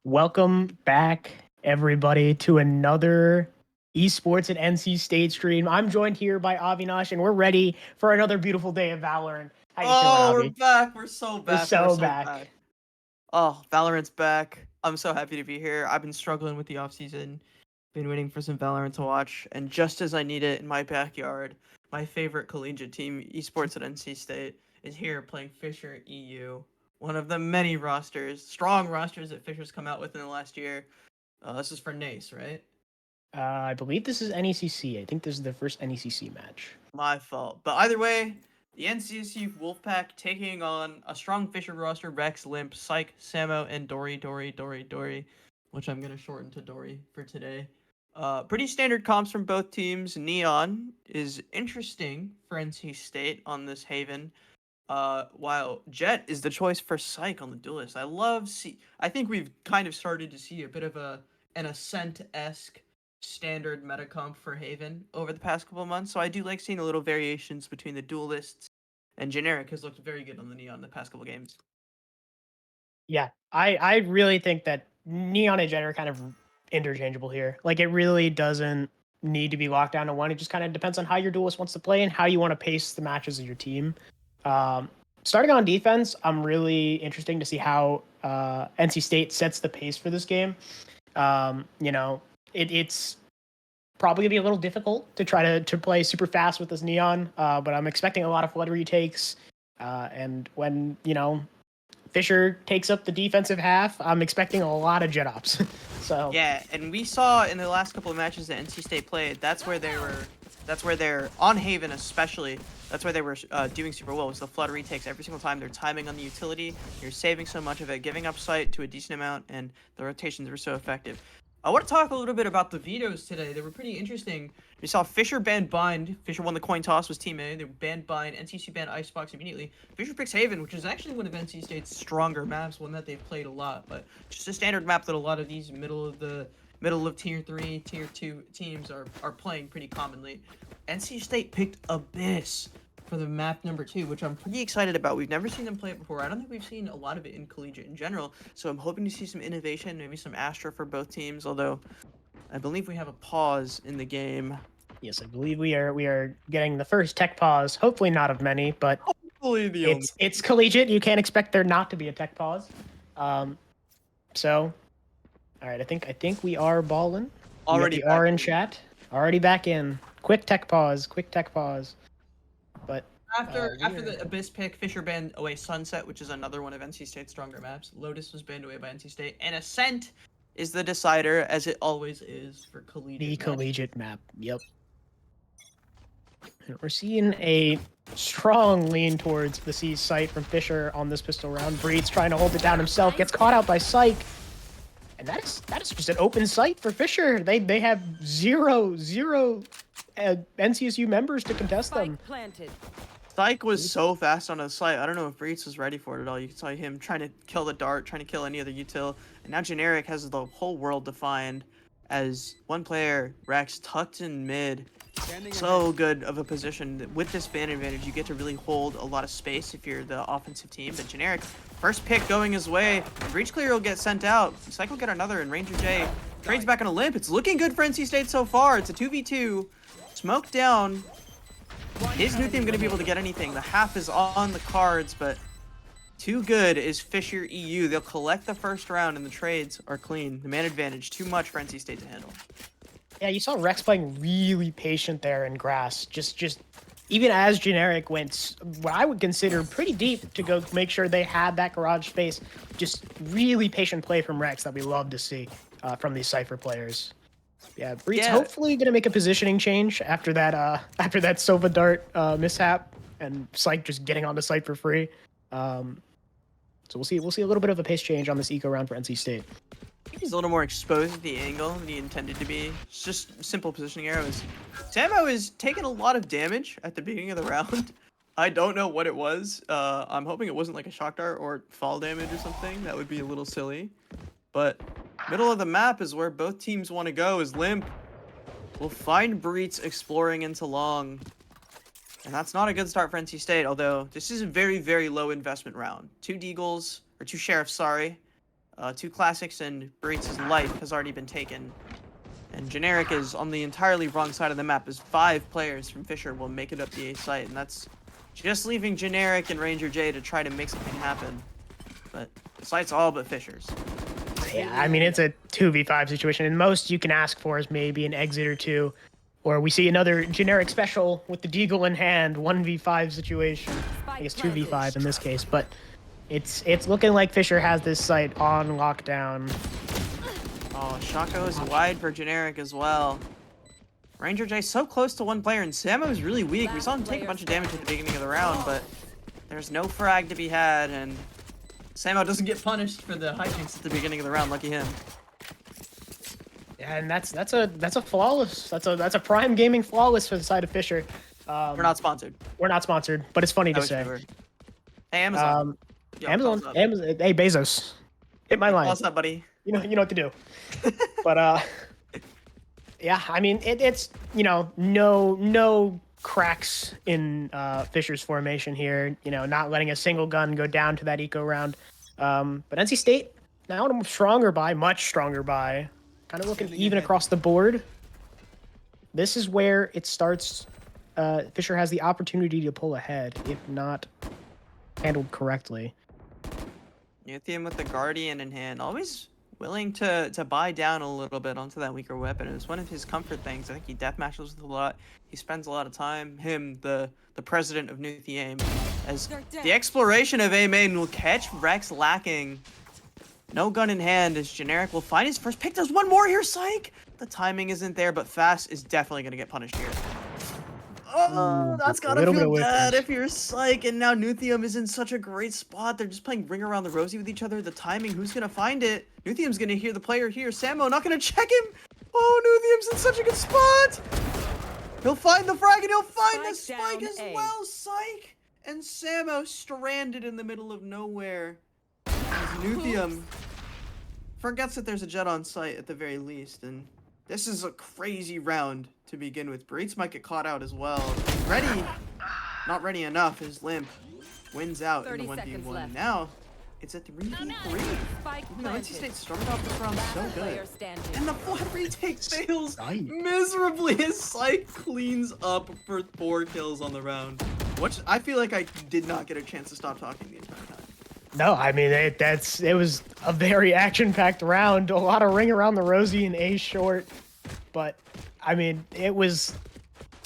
Welcome back, everybody, to another esports at NC State stream. I'm joined here by Avinash, and we're ready for another beautiful day of Valorant. How you feeling, Oh, we're Avi? back. We're so We're back. We're so so back. back. Oh, Valorant's back. I'm so happy to be here. I've been struggling with the offseason. Been waiting for some Valorant to watch, and just as I need it in my backyard, my favorite collegiate team, esports at NC State, is here playing Fisher EU. One of the many strong rosters that Fisher's come out with in the last year. This is for NACE, right? I believe this is NECC. I think this is the first NECC match. My fault. But either way, the NCSU Wolfpack taking on a strong Fisher roster: Rex, Limp, Psych, Samo, and Dory, which I'm gonna shorten to Dory for today. Pretty standard comps from both teams. Neon is interesting for NC State on this Haven. While Jet is the choice for Psych on the Duelist. I think we've kind of started to see a bit of an Ascent-esque standard meta comp for Haven over the past couple of months. So I do like seeing the little variations between the Duelists, and Generic has looked very good on the Neon the past couple games. Yeah, I really think that Neon and Jet are kind of interchangeable here. Like, it really doesn't need to be locked down to one. It just kind of depends on how your duelist wants to play and how you want to pace the matches of your team. Starting on defense, I'm really interesting to see how NC State sets the pace for this game. It's probably gonna be a little difficult to try to play super fast with this Neon, but I'm expecting a lot of flood retakes. And when Fisher takes up the defensive half, I'm expecting a lot of jet ops. So yeah, and we saw in the last couple of matches that NC State played, that's where they're on Haven especially. That's where they were doing super well. Was the flood retakes every single time. They're timing on the utility. You're saving so much of it, giving up sight to a decent amount, and the rotations were so effective. I want to talk a little bit about the vetoes today. They were pretty interesting. We saw Fisher ban Bind. Fisher won the coin toss, was Team A. They banned Bind. NCC banned Icebox immediately. Fisher picks Haven, which is actually one of NC State's stronger maps, one that they've played a lot, but just a standard map that a lot of these middle of tier 3, tier 2 teams are playing pretty commonly. NC State picked Abyss for the map number 2, which I'm pretty excited about. We've never seen them play it before. I don't think we've seen a lot of it in collegiate in general, so I'm hoping to see some innovation, maybe some Astra for both teams, although I believe we have a pause in the game. yes, I believe we are getting the first tech pause. Hopefully not of many, but Hopefully the only. it's collegiate. You can't expect there not to be a tech pause. So, all right, I think we are balling. Already are in chat. Already back in. Quick tech pause. But after the Abyss pick, Fisher banned away Sunset, which is another one of NC State's stronger maps. Lotus was banned away by NC State, and Ascent is the decider, as it always is for collegiate. Collegiate map. Yep. And we're seeing a strong lean towards the C site from Fisher on this pistol round. Breed's trying to hold it down himself, gets caught out by Psych. And that is just an open site for Fisher. They have zero NCSU members to contest them. Psych was so fast on the site. I don't know if Breeds was ready for it at all. You saw him trying to kill the dart, trying to kill any other util. And now Generic has the whole world defined as one player, Rex, tucked in mid. So good of a position. With this fan advantage, you get to really hold a lot of space if you're the offensive team. But Generic, first pick going his way. Breach clear will get sent out. Psych will get another, and Ranger J trades back on a Limp. It's looking good for NC State so far. It's a 2v2. Smoke down. Is New Team going to be able to get anything? The half is on the cards, but too good is Fisher EU. They'll collect the first round, and the trades are clean. The man advantage, too much for NC State to handle. Yeah, you saw Rex playing really patient there in grass. Just even as Generic went what I would consider pretty deep to go make sure they had that garage space. Just really patient play from Rex that we love to see from these Cypher players. Yeah, Breed's hopefully gonna make a positioning change after that Sova dart mishap and Psych just getting on the site for free. So we'll see a little bit of a pace change on this eco round for NC State. I think he's a little more exposed at the angle than he intended to be. It's just simple positioning arrows. Samo is taking a lot of damage at the beginning of the round. I don't know what it was. I'm hoping it wasn't like a shock dart or fall damage or something. That would be a little silly. But middle of the map is where both teams want to go, is Limp. We'll find Breach exploring into long. And that's not a good start for NC State, although this is a very, very low investment round. Two Deagles, or two Sheriffs, sorry. 2 classics, and Breetz's life has already been taken. And Generic is on the entirely wrong side of the map, as 5 players from Fisher will make it up the A site, and that's just leaving Generic and Ranger J to try to make something happen. But the site's all but Fisher's. Yeah, I mean, it's a 2v5 situation, and most you can ask for is maybe an exit or two, or we see another Generic special with the Deagle in hand, 1v5 situation. I guess 2v5 in this case, but it's looking like Fisher has this site on lockdown. Oh, Shaco is wide for Generic as well. Ranger J so close to one player, and Samo is really weak. We saw him take a bunch of damage at the beginning of the round, but there's no frag to be had, and Samo doesn't get punished for the hijinks at the beginning of the round. Lucky him. Yeah, and that's a flawless. That's a prime gaming flawless for the side of Fisher. We're not sponsored. We're not sponsored, but it's funny to say. Hey, Amazon. Yo, Amazon. Hey, Bezos. Hit my line. What's up, buddy? You know what to do. But yeah, I mean it's no cracks in Fisher's formation here. Not letting a single gun go down to that eco round. But NC State now much stronger by, kind of looking even across the board. This is where it starts. Fisher has the opportunity to pull ahead if not handled correctly. Nuthium with the Guardian in hand, always willing to buy down a little bit onto that weaker weapon. It was one of his comfort things. I think he deathmatches with a lot. He spends a lot of time, the president of Nuthium, as the exploration of A main will catch Rex lacking. No gun in hand as Generic will find his first pick. There's one more here, Psych! The timing isn't there, but Fast is definitely going to get punished here. Oh, that's gotta feel bad if you're Psych, and now Nuthium is in such a great spot. They're just playing Ring Around the Rosie with each other. The timing, who's gonna find it? Nuthium's gonna hear the player here. Samo not gonna check him. Oh, Nuthium's in such a good spot. He'll find the frag and he'll find the spike as well, Psych. And Samo stranded in the middle of nowhere. As Nuthium forgets that there's a jet on site at the very least, and this is a crazy round to begin with. Breitz might get caught out as well. Ready, not ready enough. His limp wins out in the 1v1. Now it's a 3v3. NC State started off this round so good, and the flood retake fails miserably as Psych cleans up for 4 kills on the round. Which I feel like I did not get a chance to stop talking the entire time. No, I mean it was a very action-packed round. A lot of Ring Around the Rosie and A short, but I mean it was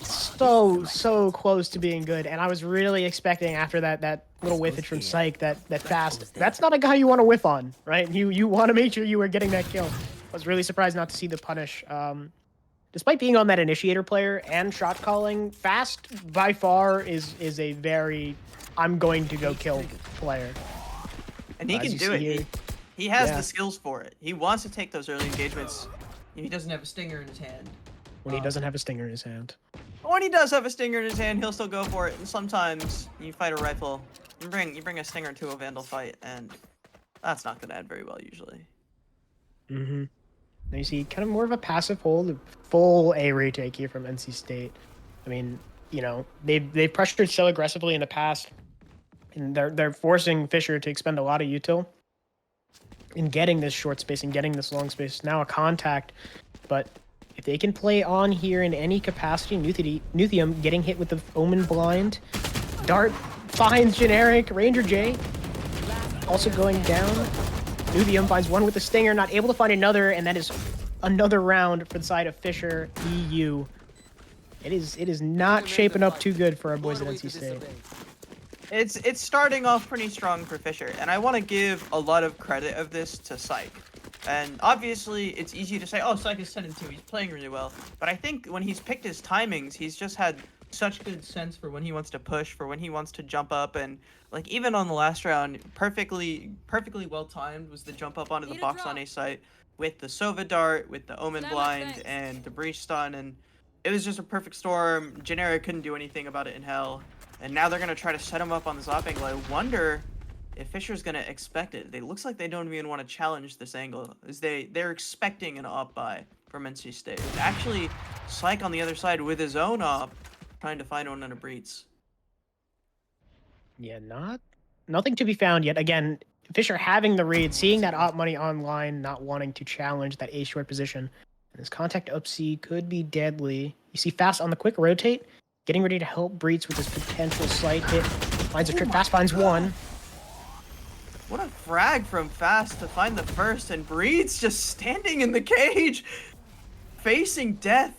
so close to being good. And I was really expecting after that little whiffage from Psych that Fast. That's not a guy you want to whiff on, right? You want to make sure you were getting that kill. I was really surprised not to see the punish. Despite being on that initiator player and shot calling, Fast by far is a very I'm going to go kill player. And he can do it. He has the skills for it. He wants to take those early engagements. He doesn't have a stinger in his hand. When he doesn't have a stinger in his hand. When he does have a stinger in his hand, he'll still go for it. And sometimes you fight a rifle, you bring a stinger to a Vandal fight, and that's not gonna end very well usually. Mm-hmm. Now you see kind of more of a passive hold, full A retake here from NC State. I mean, they've pressured so aggressively in the past. And they're forcing Fisher to expend a lot of util in getting this short space and getting this long space. Now a contact, but if they can play on here in any capacity, Nuthium getting hit with the Omen blind. Dart finds Generic. Ranger J also going down. Nuthium finds one with the stinger, not able to find another, and that is another round for the side of Fisher EU. It is not shaping up too good for our boys at NC State. It's starting off pretty strong for Fisher, and I want to give a lot of credit of this to Psych. And obviously, it's easy to say, oh, Psych is 10-2, he's playing really well. But I think when he's picked his timings, he's just had such good sense for when he wants to push, for when he wants to jump up, and like even on the last round, perfectly well timed was the jump up onto the box on A site with the Sova dart, with the Omen blind, and the breach stun, and it was just a perfect storm. Generic couldn't do anything about it in hell. And now they're going to try to set him up on this op angle. I wonder if Fisher's going to expect it. It looks like they don't even want to challenge this angle, as they're expecting an op buy from NC State. Actually, Psych on the other side with his own op, trying to find one on a Breitz. Yeah, nothing to be found yet. Again, Fisher having the read, seeing that op money online, not wanting to challenge that A short position. And his contact up C could be deadly. You see Fast on the quick rotate, getting ready to help Breach with his potential slight hit. Finds a trip, Fast finds one. What a frag from Fast to find the first, and Breed's just standing in the cage, facing death.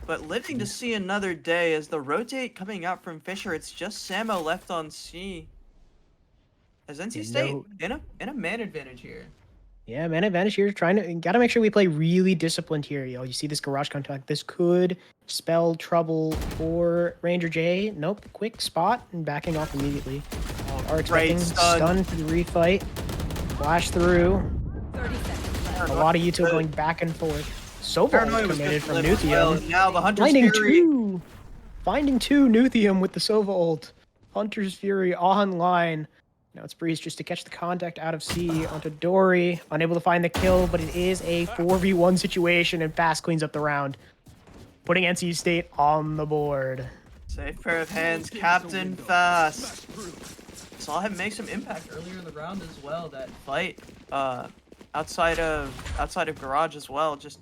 But living to see another day as the rotate coming out from Fisher. It's just Samo left on C. As NC State in a man advantage here. Yeah, man advantage here. Gotta make sure we play really disciplined here, yo. You see this garage contact. This could spell trouble for Ranger J. Nope, quick spot and backing off immediately. Are expecting stun for the refight. Flash through. 30 seconds left. A lot of util going back and forth. Sova committed from Nuthium. Well. Now the Hunter's Fury. Finding two Nuthium with the Sova ult. Hunter's Fury online. Now it's Breeze just to catch the contact out of C onto Dory. Unable to find the kill, but it is a 4v1 situation, and Fast cleans up the round, putting NC State on the board. Safe pair of hands, Captain Fast. Saw him make some impact earlier in the round as well. That fight outside of Garage as well. Just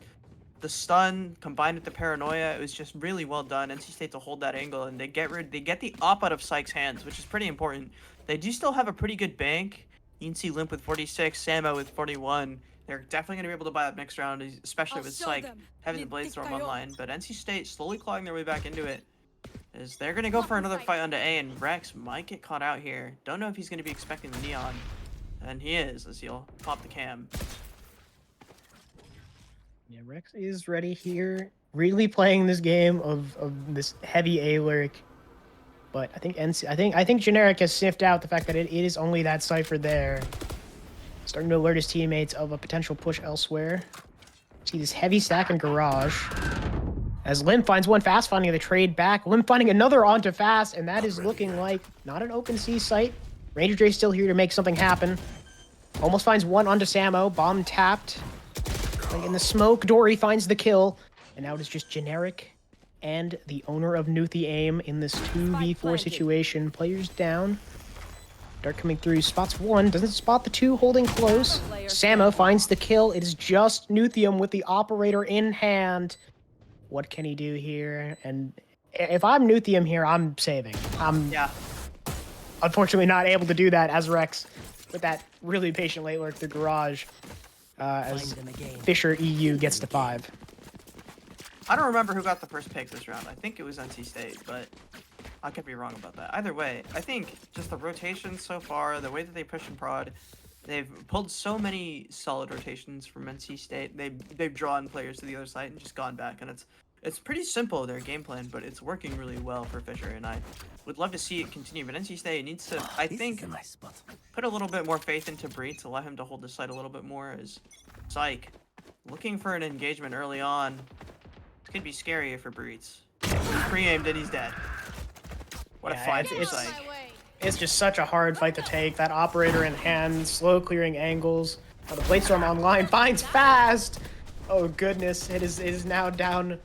the stun combined with the paranoia, it was just really well done. NC State to hold that angle, and they get the op out of Psych's hands, which is pretty important. They do still have a pretty good bank. You can see Limp with 46, Samo with 41. They're definitely going to be able to buy that next round, especially with Psych having the Bladestorm online. But NC State slowly clawing their way back into it. Is they're going to go for another fight onto A, and Rex might get caught out here. Don't know if he's going to be expecting the Neon. And he is, as he'll pop the cam. Yeah, Rex is ready here. Really playing this game of this heavy A lurk. But I think Generic has sniffed out the fact that it is only that Cypher there. Starting to alert his teammates of a potential push elsewhere. See this heavy stack in Garage. As Lim finds one, Fast finding the trade back. Lim finding another onto Fast, and that is looking like not an open C site. Ranger J still here to make something happen. Almost finds one onto Samo. Bomb tapped. In the smoke, Dory finds the kill. And now it is just Generic and the owner of Nuthi Aim in this 2v4 situation. Players down. Dark coming through, spots one, doesn't spot the two, holding close. Samo finds the kill. It is just Nuthium with the operator in hand. What can he do here? And if I'm Nuthium here, I'm saving. I'm unfortunately not able to do that as Rex with that really patient late lurk through Garage. As Fisher EU gets to 5. I don't remember who got the first pick this round. I think it was NC State, but I could be wrong about that. Either way, I think just the rotations so far, the way that they push and prod, they've pulled so many solid rotations from NC State. They've drawn players to the other side and just gone back, and it's pretty simple, their game plan, but it's working really well for Fisher, and I would love to see it continue. But NC State needs to, I think, put a little bit more faith into Breed to allow him to hold the site a little bit more. As Psych looking for an engagement early on. It could be scary for Breeds. He's pre-aimed and he's dead. What a fight for Psych. It's just such a hard fight to take. That operator in hand, slow clearing angles. Oh, the Bladestorm online finds Fast. Oh goodness, it is now down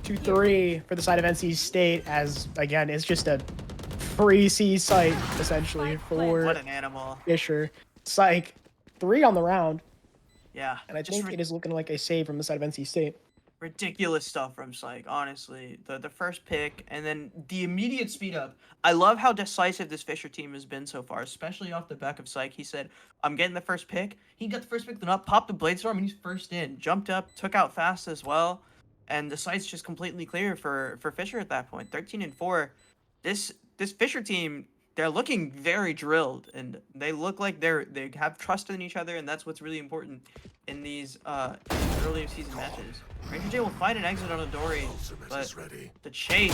to 3 for the side of NC State. As again, it's just a free C site essentially for what an animal. Fisher. Psych 3 on the round. Yeah, and I think it is looking like a save from the side of NC State. Ridiculous stuff from Psych, honestly. The first pick, and then the immediate speed up. I love how decisive this Fisher team has been so far, especially off the back of Psych. He said, I'm getting the first pick. He got the first pick, then up, popped the Bladestorm, and he's first in. Jumped up, took out Fast as well, and the site's just completely clear for Fisher at that point. 13-4. This Fisher team, they're looking very drilled, and they look like they have trust in each other, and that's what's really important in these earlier season matches. Ranger J will find an exit on a Dory, but the chase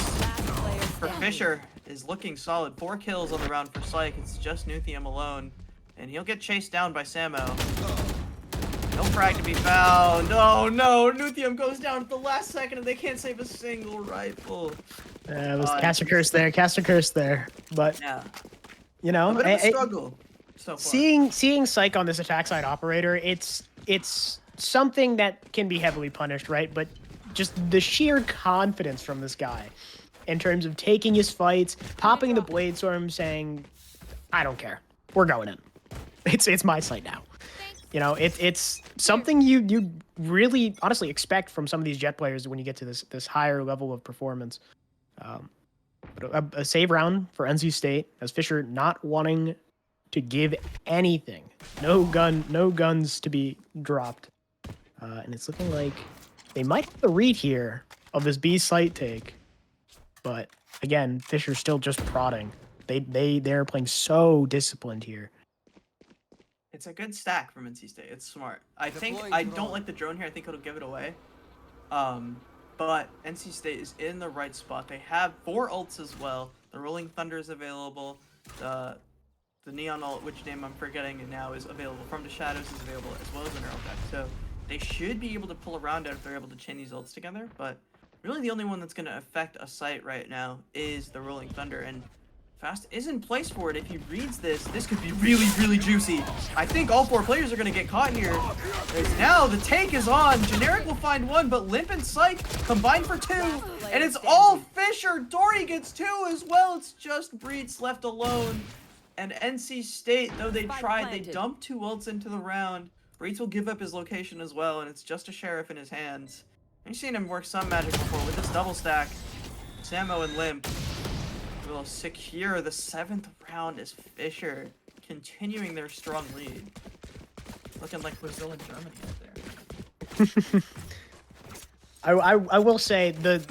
for Fisher is looking solid. 4 kills on the round for Psych. It's just Nuthium alone, and he'll get chased down by Samo. No frag to be found. Oh no, Nuthium goes down at the last second, and they can't save a single rifle. It was cast a curse there, but yeah, you know, a bit of a struggle so far. Seeing Psych on this attack side operator, it's something that can be heavily punished, right? But just the sheer confidence from this guy in terms of taking his fights, popping the Bladestorm, saying, I don't care. we're going in. It's my site now. You know, it's something you really honestly expect from some of these Jet players when you get to this higher level of performance. But a save round for NC State, as Fisher not wanting to give anything, no guns to be dropped, and it's looking like they might have the read here of this B site take, but again, Fisher's still just prodding. They're playing so disciplined here. It's a good stack from NC State. It's smart. I don't like the drone here. I think it'll give it away. But NC State is in the right spot. They have 4 ults as well. The Rolling Thunder is available. The Neon ult, which name I'm forgetting now, is available. From the Shadows is available, as well as an Arrow Pack. So they should be able to pull around it if they're able to chain these ults together. But really the only one that's going to affect a site right now is the Rolling Thunder. And Fast is in place for it. If he reads this could be really, really juicy. I think all 4 players are going to get caught here. As now the take is on. Generic will find 1, but Limp and Psych combined for 2. And it's all Fisher. Dory gets 2 as well. It's just Breeds left alone. And NC State, though they tried, they dumped 2 ults into the round. Breeds will give up his location as well, and it's just a Sheriff in his hands. I've seen him work some magic before with this double stack. Samo and Limp will secure the 7th round as Fisher continuing their strong lead. Looking like Brazil and Germany out there. I will say the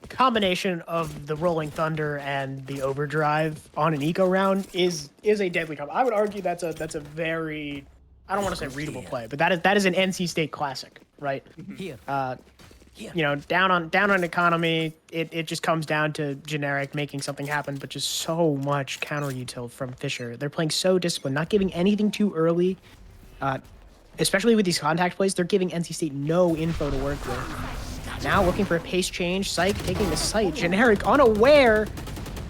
combination of the Rolling Thunder and the Overdrive on an eco round is a deadly combo. I would argue that's a very, I don't want to say readable play, but that is an NC State classic, right? Here. You know, down on economy, it just comes down to Generic making something happen, but just so much counter util from Fisher. They're playing so disciplined, not giving anything too early. Especially with these contact plays, they're giving NC State no info to work with. Now looking for a pace change, Psych taking the site, Generic unaware,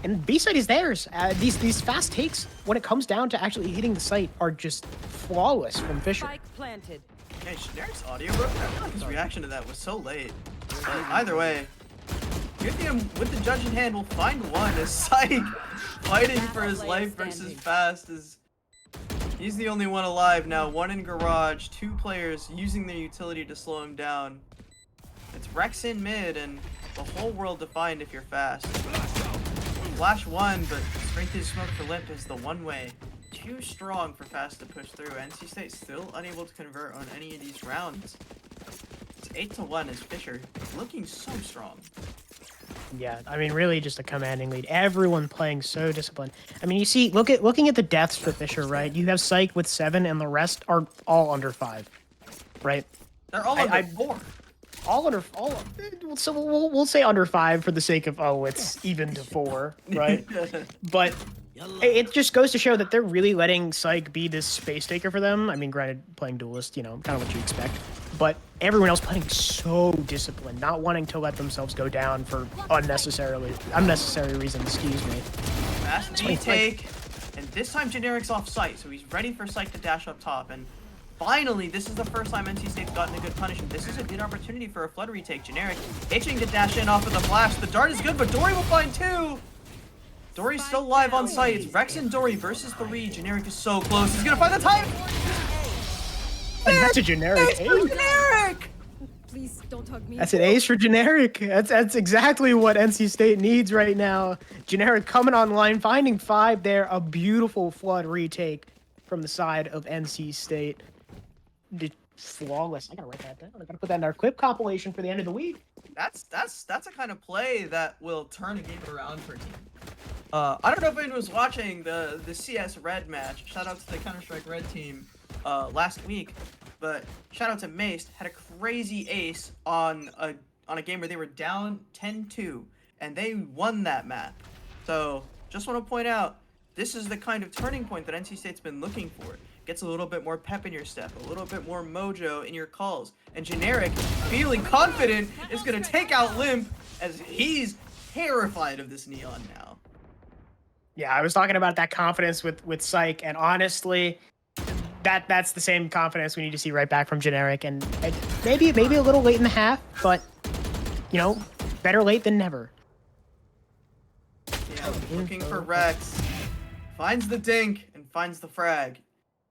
and B site is theirs. These fast takes, when it comes down to actually hitting the site, are just flawless from Fisher. Spike planted. Hey, Generic's audio broke. I feel like his reaction to that was so late. But either way, Lithium with the judge in hand will find 1 as Psych fighting for his life versus Fast. He's the only one alive now. 1 in garage, 2 players using their utility to slow him down. It's Rex in mid and the whole world defined if you're Fast. Flash 1, but straight through smoke for Limp is the one way. Too strong for Fast to push through. NC State still unable to convert on any of these rounds. It's 8-1 as Fisher looking so strong. Yeah, I mean, really just a commanding lead. Everyone playing so disciplined. I mean, you see, looking at the deaths for Fisher, right? You have Psych with 7, and the rest are all under 5, right? They're all under 4. So we'll say under 5 for the sake of, it's even to 4, right? But it just goes to show that they're really letting Psych be this space taker for them. I mean, granted, playing Duelist, you know, kind of what you expect. But everyone else playing so disciplined, not wanting to let themselves go down for unnecessary reasons, excuse me. Fast retake, and this time Generic's off site, so he's ready for Psych to dash up top. And finally, this is the first time NC State's gotten a good punishment. This is a good opportunity for a flood retake. Generic itching to dash in off of the flash. The dart is good, but Dory will find 2. Dory's still live on site. It's Rex and Dory versus 3. Generic is so close. He's gonna find the time. And that's a Generic ace. Generic! Please don't hug me. That's an ace for Generic. That's exactly what NC State needs right now. Generic coming online, finding 5 there. A beautiful flood retake from the side of NC State. Flawless. I gotta write that down. I gotta put that in our clip compilation for the end of the week. That's a kind of play that will turn a game around for a team. I don't know if anyone was watching the CS Red match. Shout out to the Counter-Strike Red team last week, but shout out to Mace. Had a crazy ace on a game where they were down 10-2 and they won that map. So just want to point out, this is the kind of turning point that NC State's been looking for. Gets a little bit more pep in your step, a little bit more mojo in your calls. And Generic, feeling confident, is going to take out Limp as he's terrified of this Neon now. Yeah, I was talking about that confidence with Psych, and honestly, that's the same confidence we need to see right back from Generic. And maybe a little late in the half, but, you know, better late than never. Yeah, looking for Rex. Finds the dink and finds the frag.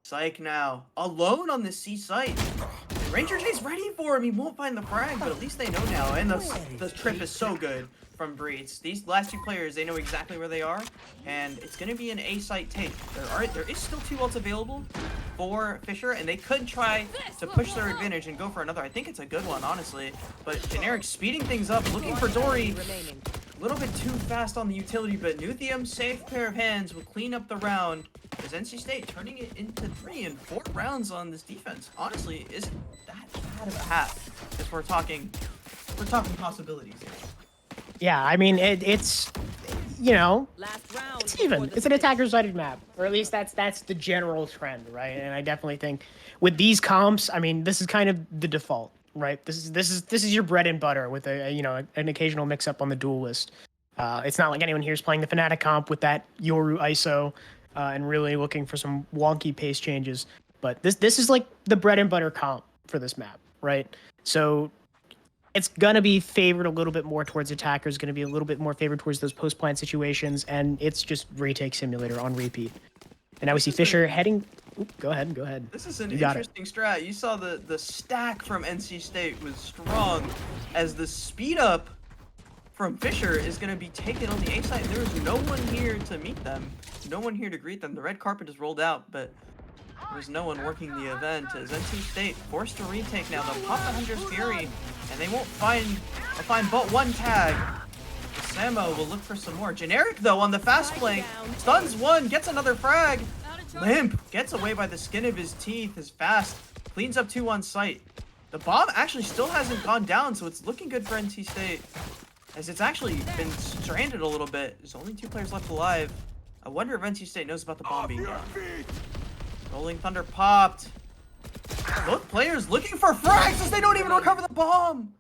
Psych now, alone on the C site. And Ranger J's ready for him. He won't find the frag, but at least they know now. And the trip is so good from Breeze. These last two players, they know exactly where they are, and it's gonna be an A site take. There is still 2 ults available for Fisher, and they could try to push their advantage and go for another. I think it's a good one, honestly. But Generic speeding things up, looking for Dory. A little bit too fast on the utility, but Nuthium, safe pair of hands, will clean up the round. As NC State turning it into 3 and 4 rounds on this defense, honestly, isn't that bad of a half. If we're talking possibilities here. Yeah, I mean it's you know, it's even. It's an attacker-sided map, or at least that's the general trend, right? And I definitely think with these comps, I mean, this is kind of the default, right? This is your bread and butter with an occasional mix-up on the duel list. It's not like anyone here is playing the Fnatic comp with that Yoru ISO and really looking for some wonky pace changes. But this is like the bread and butter comp for this map, right? So it's going to be favored a little bit more towards attackers, going to be a little bit more favored towards those post-plant situations, and it's just retake simulator on repeat. And now we see Fisher heading... Oop, go ahead. This is an interesting strat. You saw the stack from NC State was strong, as the speed up from Fisher is going to be taken on the A side. There's no one here to meet them, no one here to greet them. The red carpet is rolled out, but there's no one working the event, as NC State forced to retake now. They'll pop the Hunter's Fury, and they won't find but one tag. Samo will look for some more. Generic, though, on the fast flank, stuns one, gets another frag. Limp gets away by the skin of his teeth, is fast, cleans up 2 on site. The bomb actually still hasn't gone down, so it's looking good for NC State, as it's actually been stranded a little bit. There's only 2 players left alive. I wonder if NC State knows about the bomb being down. Rolling Thunder popped. Both players looking for frags as they don't even recover the bomb.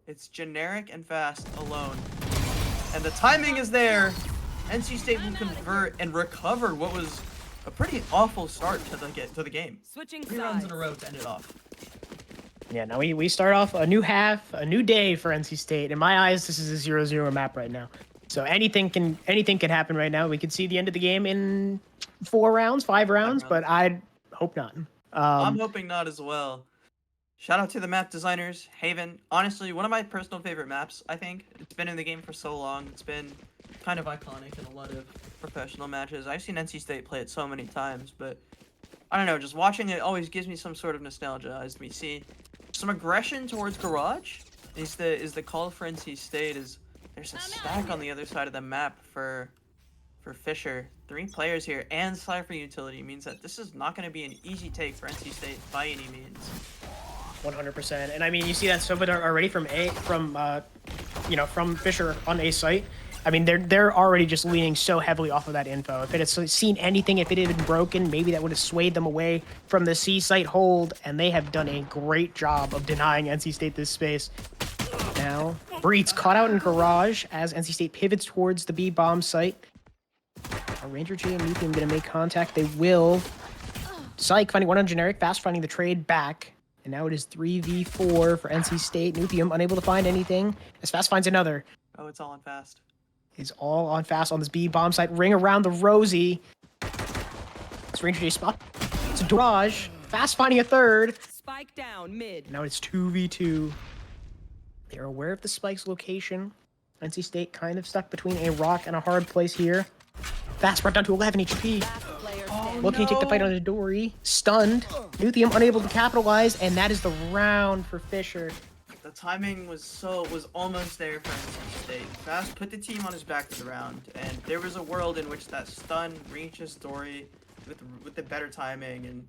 It's Generic and Fast alone. And the timing is there. NC State will convert and recover what was a pretty awful start to the game. Switching 3 rounds in a row to end it off. Yeah, now we start off a new half, a new day for NC State. In my eyes, this is a 0-0 map right now. So anything can happen right now. We could see the end of the game in 5 rounds, but I'd hope not. I'm hoping not as well. Shout out to the map designers, Haven. Honestly, one of my personal favorite maps, I think. It's been in the game for so long. It's been kind of iconic in a lot of professional matches. I've seen NC State play it so many times, but I don't know, just watching it always gives me some sort of nostalgia as we see some aggression towards Garage is the call for NC State. Is there's a stack on the other side of the map for Fisher. 3 players here and Cypher utility means that this is not going to be an easy take for NC State by any means. 100%. And I mean, you see that so far already from Fisher on A site. I mean, they're already just leaning so heavily off of that info. If it had seen anything, if it had been broken, maybe that would have swayed them away from the C site hold, and they have done a great job of denying NC State this space. Now, Breeds caught out in Garage as NC State pivots towards the B bomb site. Ranger J and Nuthium gonna make contact. They will. Psych finding one on Generic, Fast finding the trade back. And now it is 3v4 for NC State. Nuthium unable to find anything as Fast finds another. Oh, it's all on Fast. Is all on Fast on this B bomb site. Ring around the Rosie. It's Ranger J spot. It's a Garage. Fast finding a third. Spike down mid. Now it's 2v2. They're aware of the Spike's location. NC State kind of stuck between a rock and a hard place here. Fast brought down to 11 HP. Looking to take the fight on the Dory. Stunned. Nuthium unable to capitalize, and that is the round for Fisher. The timing was almost there for NC State. Fast put the team on his back for the round, and there was a world in which that stun reaches Dory with the better timing, and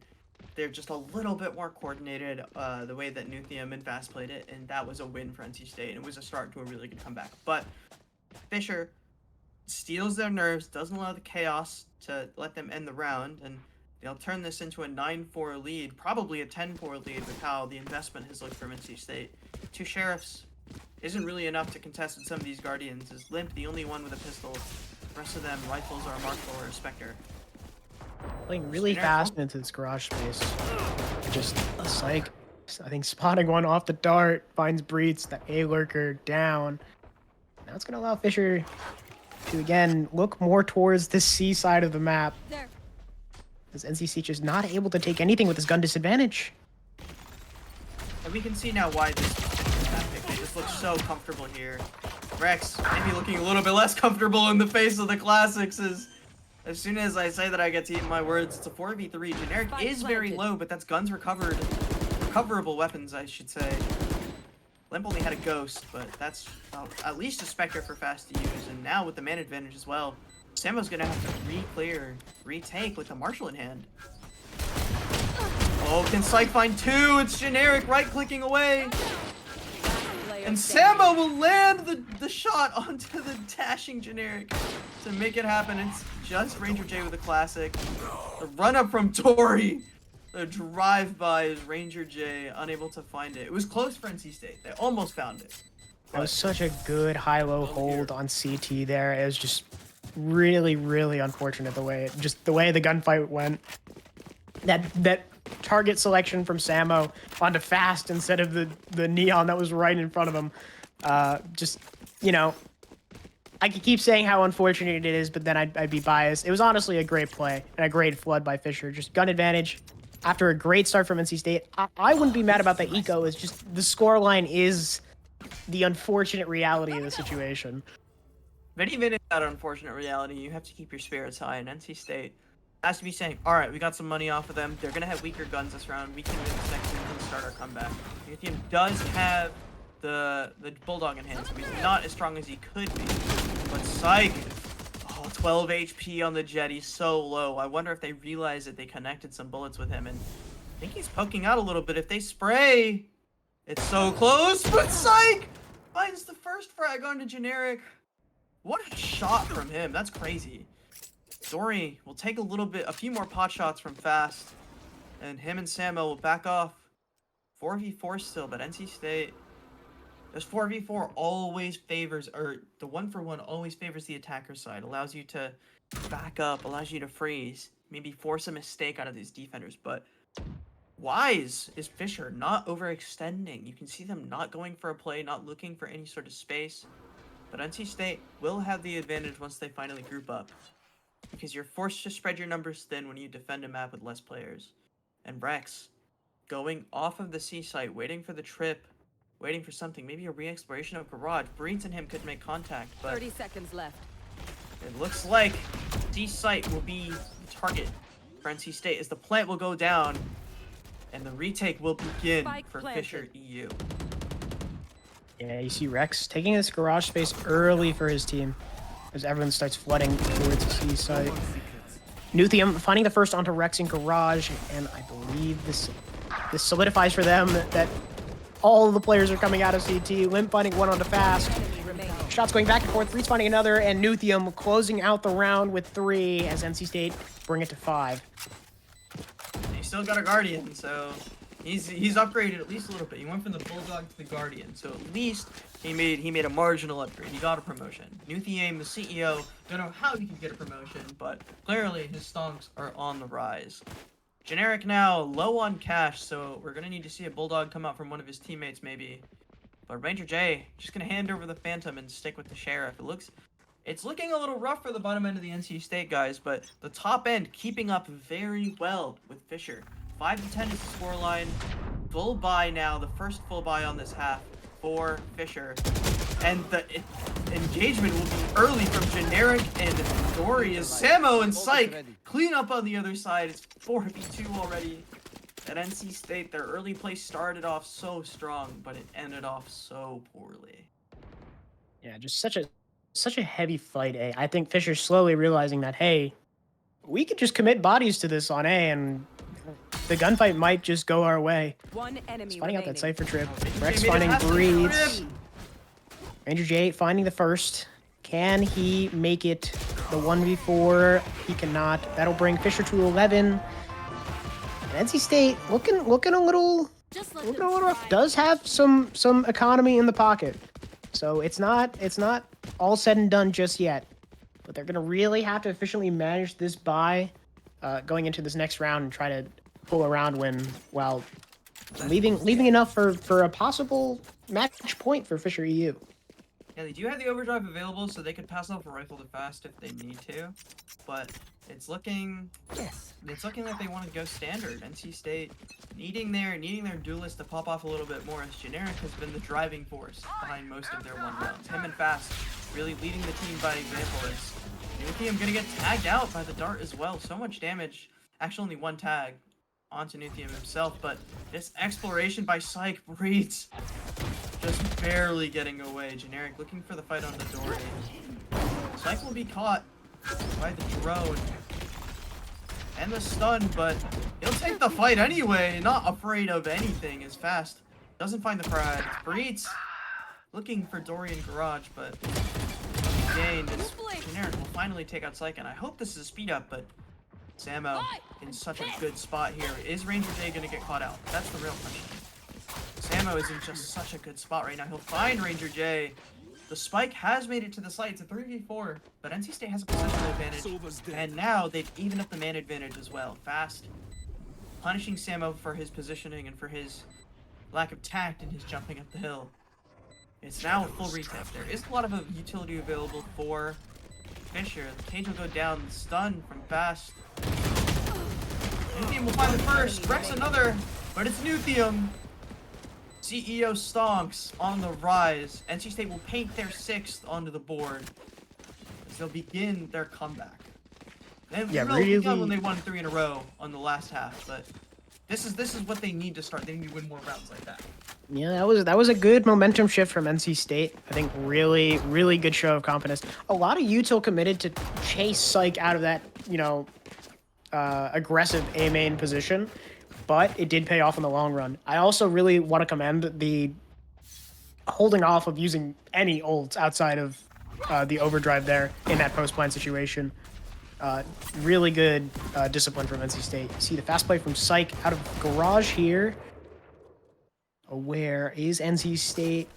they're just a little bit more coordinated the way that Nuthium and Fast played it, and that was a win for NC State, and it was a start to a really good comeback. But Fisher steals their nerves, doesn't allow the chaos to let them end the round, and they'll turn this into a 9-4 lead, probably a 10-4 lead with how the investment has looked from NC State. 2 Sheriffs isn't really enough to contest with some of these Guardians, is Limp the only one with a pistol. The rest of them, rifles or a Mark IV or a Spectre. Playing really fast into this Garage space. Just a Psych. I think spotting one off the dart, finds Breeds, the A-lurker down. Now it's going to allow Fisher to, again, look more towards the C side of the map. There. As NCC just not able to take anything with his gun disadvantage. And we can see now why this tactic. They just look so comfortable here. Rex maybe looking a little bit less comfortable in the face of the classics as soon as I say that I get to eat my words. It's a 4v3. Generic is very low, but that's guns recovered. Recoverable weapons, I should say. Limp only had a ghost, but that's at least a Spectre for fast to use. And now with the man advantage as well, Samo's gonna have to re-clear, retake with the Marshal in hand. Oh, can Psych find two? It's Generic right-clicking away. And Samo will land the shot onto the dashing Generic to make it happen. It's just Ranger J with a classic. The run-up from Tori. The drive-by is Ranger J, unable to find it. It was close for NC State. They almost found it. That was such a good high-low hold on CT there. It was just really, really unfortunate the way the gunfight went. That target selection from Samo onto Fast instead of the Neon that was right in front of him. Just, you know, I could keep saying how unfortunate it is, but then I'd be biased. It was honestly a great play and a great flood by Fisher. Just gun advantage. After a great start from NC State, I wouldn't be mad about the eco. It's just the scoreline is the unfortunate reality of the situation. But even in that unfortunate reality, you have to keep your spirits high. And NC State has to be saying, all right, we got some money off of them. They're going to have weaker guns this round. We can win this next week and start our comeback. Your team does have the Bulldog in hand, so he's not as strong as he could be. But Psych, 12 HP on the jet. He's so low. I wonder if they realize that they connected some bullets with him. And I think he's poking out a little bit. If they spray, it's so close. But Psych finds the first frag onto Generic. What a shot from him. That's crazy. Dory will take a few more pot shots from Fast. And him and Samo will back off. 4v4 still, but NC State... This 4v4 always favors, or the 1-for-1 always favors the attacker side. Allows you to back up, allows you to freeze. Maybe force a mistake out of these defenders. But wise is Fisher not overextending. You can see them not going for a play, not looking for any sort of space. But NC State will have the advantage once they finally group up. Because you're forced to spread your numbers thin when you defend a map with less players. And Rex, going off of the C site, waiting for the trip, waiting for something, maybe a re-exploration of Garage. Breeds and him could make contact, but 30 seconds left. It looks like C site will be the target for NC State as the plant will go down and the retake will begin for Fisher EU. Yeah, you see Rex taking this garage space early for his team as everyone starts flooding towards the C site. Nuthium finding the first onto Rex in garage, and I believe this solidifies for them that all of the players are coming out of CT. Limp finding one onto Fast. Shots going back and forth. Reed's finding another, and Nuthium closing out the round with 3 as NC State bring it to 5. He's still got a Guardian, so he's upgraded at least a little bit. He went from the Bulldog to the Guardian, so at least he made a marginal upgrade. He got a promotion. Nuthium, the CEO, don't know how he could get a promotion, but clearly his stonks are on the rise. Generic now low on cash, so we're gonna need to see a Bulldog come out from one of his teammates maybe. But Ranger J just gonna hand over the Phantom and stick with the Sheriff. It's looking a little rough for the bottom end of the NC State guys, but the top end keeping up very well with Fisher. 5-10 is the scoreline. Full buy now, the first full buy on this half for Fisher. And the engagement will be early from Generic and Dory as Samo and Psych clean up on the other side. It's 4v2 already. At NC State, their early play started off so strong, but it ended off so poorly. Yeah, just such a heavy fight A. I think Fisher's slowly realizing that, hey, we could just commit bodies to this on A and the gunfight might just go our way. One enemy He's finding out that Cypher trip. Ranger Rex J finding made it Breeds. Ranger J finding the first. Can he make it the 1v4? He cannot. That'll bring Fisher to 11. And NC State looking a little rough. Does have some economy in the pocket. So it's not all said and done just yet. But they're gonna really have to efficiently manage this bye going into this next round and try to pull a round win while leaving enough for a possible match point for Fisher EU. Yeah, they do have the overdrive available, so they could pass off a rifle to fast if they need to. But it's looking like they want to go standard. NC State needing their duelist to pop off a little bit more, as Generic has been the driving force behind most of their 1 rounds. Him and Fast really leading the team by example. As Nuthium gonna get tagged out by the dart as well. So much damage. Actually, only 1 tag onto Nuthium himself, but this exploration by Psych breeds. Just barely getting away. Generic looking for the fight on the door. Psych will be caught by the drone and the stun, but he'll take the fight anyway. Not afraid of anything. As Fast doesn't find the frag. Breeds looking for Dorian Garage, but gained. Generic will finally take out Psych, and I hope this is a speed up, but Samo in such a good spot here. Is Ranger J gonna get caught out? That's the real question. Samo is in just such a good spot right now. He'll find Ranger J. The spike has made it to the site. It's a 3v4, but NC State has a positional advantage. And now they've evened up the man advantage as well. Fast punishing Samo for his positioning and for his lack of tact in his jumping up the hill. It's now a full retake. There is a lot of utility available for Fisher. The cage will go down. Stun from Fast. Nuthium will find the first. Rex another, but it's Nuthium. CEO Stonks on the rise. NC State will paint their 6th onto the board as they'll begin their comeback. They really begun when they won 3 in a row on the last half, but this is what they need to start. They need to win more rounds like that. Yeah, that was a good momentum shift from NC State. I think really good show of confidence. A lot of util committed to chase Psych out of that, aggressive A main position. But it did pay off in the long run. I also really want to commend the holding off of using any ults outside of the overdrive there in that post-plant situation. Really good discipline from NC State. See the fast play from Psych out of Garage here. Where is NC State?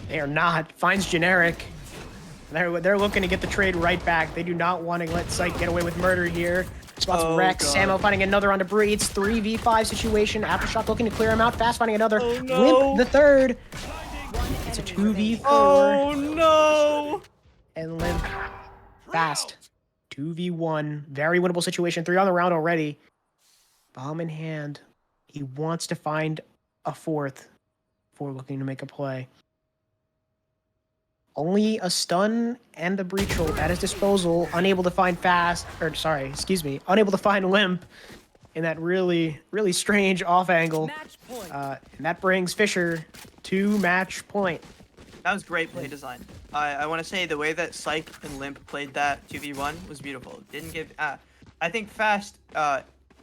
They are not. Finds Generic. They're looking to get the trade right back. They do not want to let Psych get away with murder here. Spots Rex. God. Samo finding another onto Breeds. 3v5 situation. Aftershock looking to clear him out. Fast finding another. Oh, no. Limp the third. It's a 2v4. Oh no! And Limp Fast. 2v1. Very winnable situation. 3 on the round already. Bomb in hand. He wants to find a 4th before looking to make a play. Only a stun and a breach hold at his disposal. Unable to find unable to find Limp in that really strange off angle. And that brings Fisher to match point. That was great play design. I want to say the way that Psych and Limp played that 2v1 was beautiful. Didn't give. I think Fast.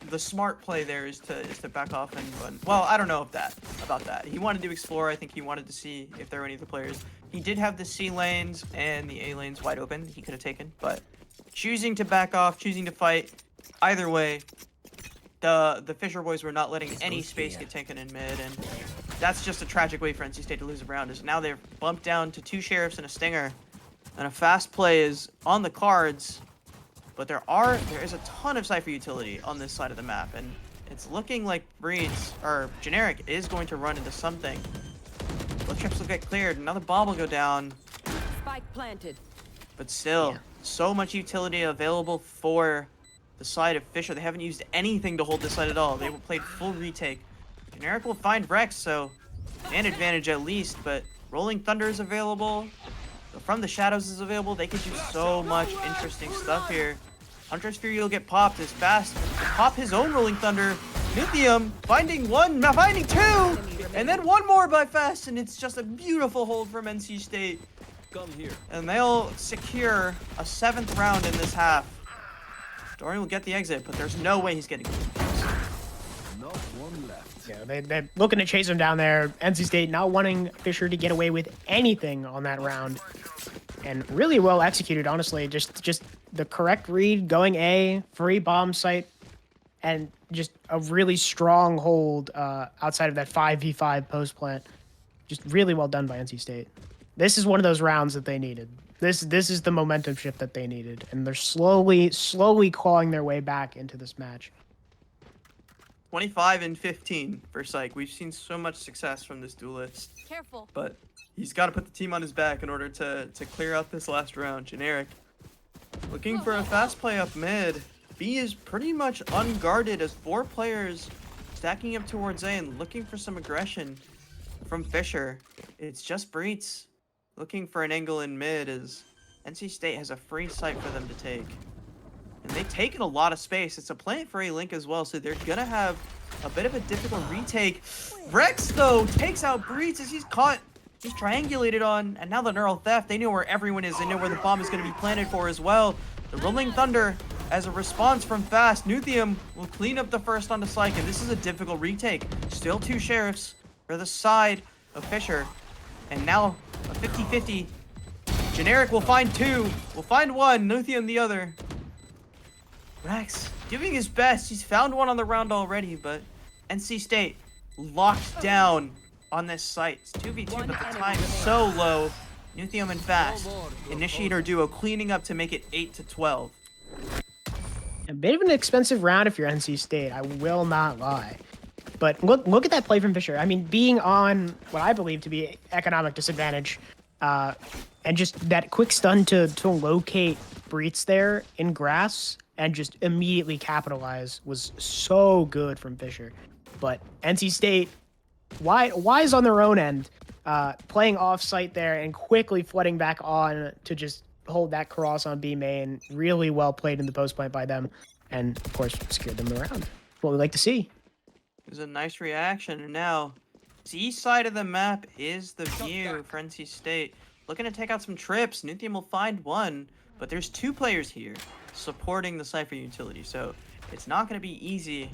The smart play there is to back off and run. Well, I don't know about that. He wanted to explore. I think he wanted to see if there were any of the players. He did have the C lanes and the A lanes wide open. He could have taken, but choosing to back off, choosing to fight. Either way, the Fisher boys were not letting any space get taken in mid, and that's just a tragic way for NC State to lose a round. Is now they're bumped down to 2 sheriffs and a stinger, and a fast play is on the cards. But there is a ton of Cypher utility on this side of the map, and it's looking like Generic is going to run into something. Both trips will get cleared. Another bomb will go down. Spike planted. But still, so much utility available for the side of Fisher. They haven't used anything to hold this side at all. They played full retake. Generic will find Rex, so an advantage at least, but Rolling Thunder is available. From the Shadows is available. They could do so much interesting stuff here. Hunter's Fury will get popped as Fast. Pop his own Rolling Thunder. Nuthium finding 1, finding 2, and then 1 more by Fast, and it's just a beautiful hold from NC State. Come here. And they'll secure a 7th round in this half. Dorian will get the exit, but there's no way he's getting it. Not one left. Yeah, they're looking to chase him down there. NC State not wanting Fisher to get away with anything on that round. And really well executed, honestly. Just the correct read, going A, free bomb site, and just a really strong hold outside of that 5v5 post plant. Just really well done by NC State. This is one of those rounds that they needed. This is the momentum shift that they needed, and they're slowly clawing their way back into this match. 25 and 15 for Psych. We've seen so much success from this duelist, Careful. but he's got to put the team on his back in order to clear out this last round. Generic looking for a fast play up mid. B is pretty much unguarded as 4 players stacking up towards A and looking for some aggression from Fisher. It's just Breets looking for an angle in mid as NC State has a free site for them to take. And they've taken a lot of space. It's a plant for A-Link as well, so they're gonna have a bit of a difficult retake. Rex, though, takes out Breets as he's caught. He's triangulated on, and now the Neural Theft. They know where everyone is. They know where the bomb is going to be planted for as well. The Rolling Thunder, as a response from Fast, Nuthium will clean up the first onto Psych, and this is a difficult retake. Still 2 Sheriffs for the side of Fisher. And now a 50-50. Generic will find 2. Will find 1. Nuthium the other. Rex doing his best. He's found 1 on the round already, but NC State locked down on this site. It's 2v2, but the time is so low. Nuthium and Fast. Initiator duo cleaning up to make it 8-12. A bit of an expensive round if you're NC State, I will not lie. But look at that play from Fisher. I mean, being on what I believe to be economic disadvantage, and just that quick stun to locate Breets there in grass and just immediately capitalize was so good from Fisher. But NC State, wise on their own end, playing off-site there and quickly flooding back on to just hold that cross on B main. Really well played in the post plant by them, and of course secured them around. What we like to see. It was a nice reaction, and now C side of the map is the view for NC State. Looking to take out some trips. Nuthium will find 1, but there's 2 players here supporting the Cypher utility, so it's not going to be easy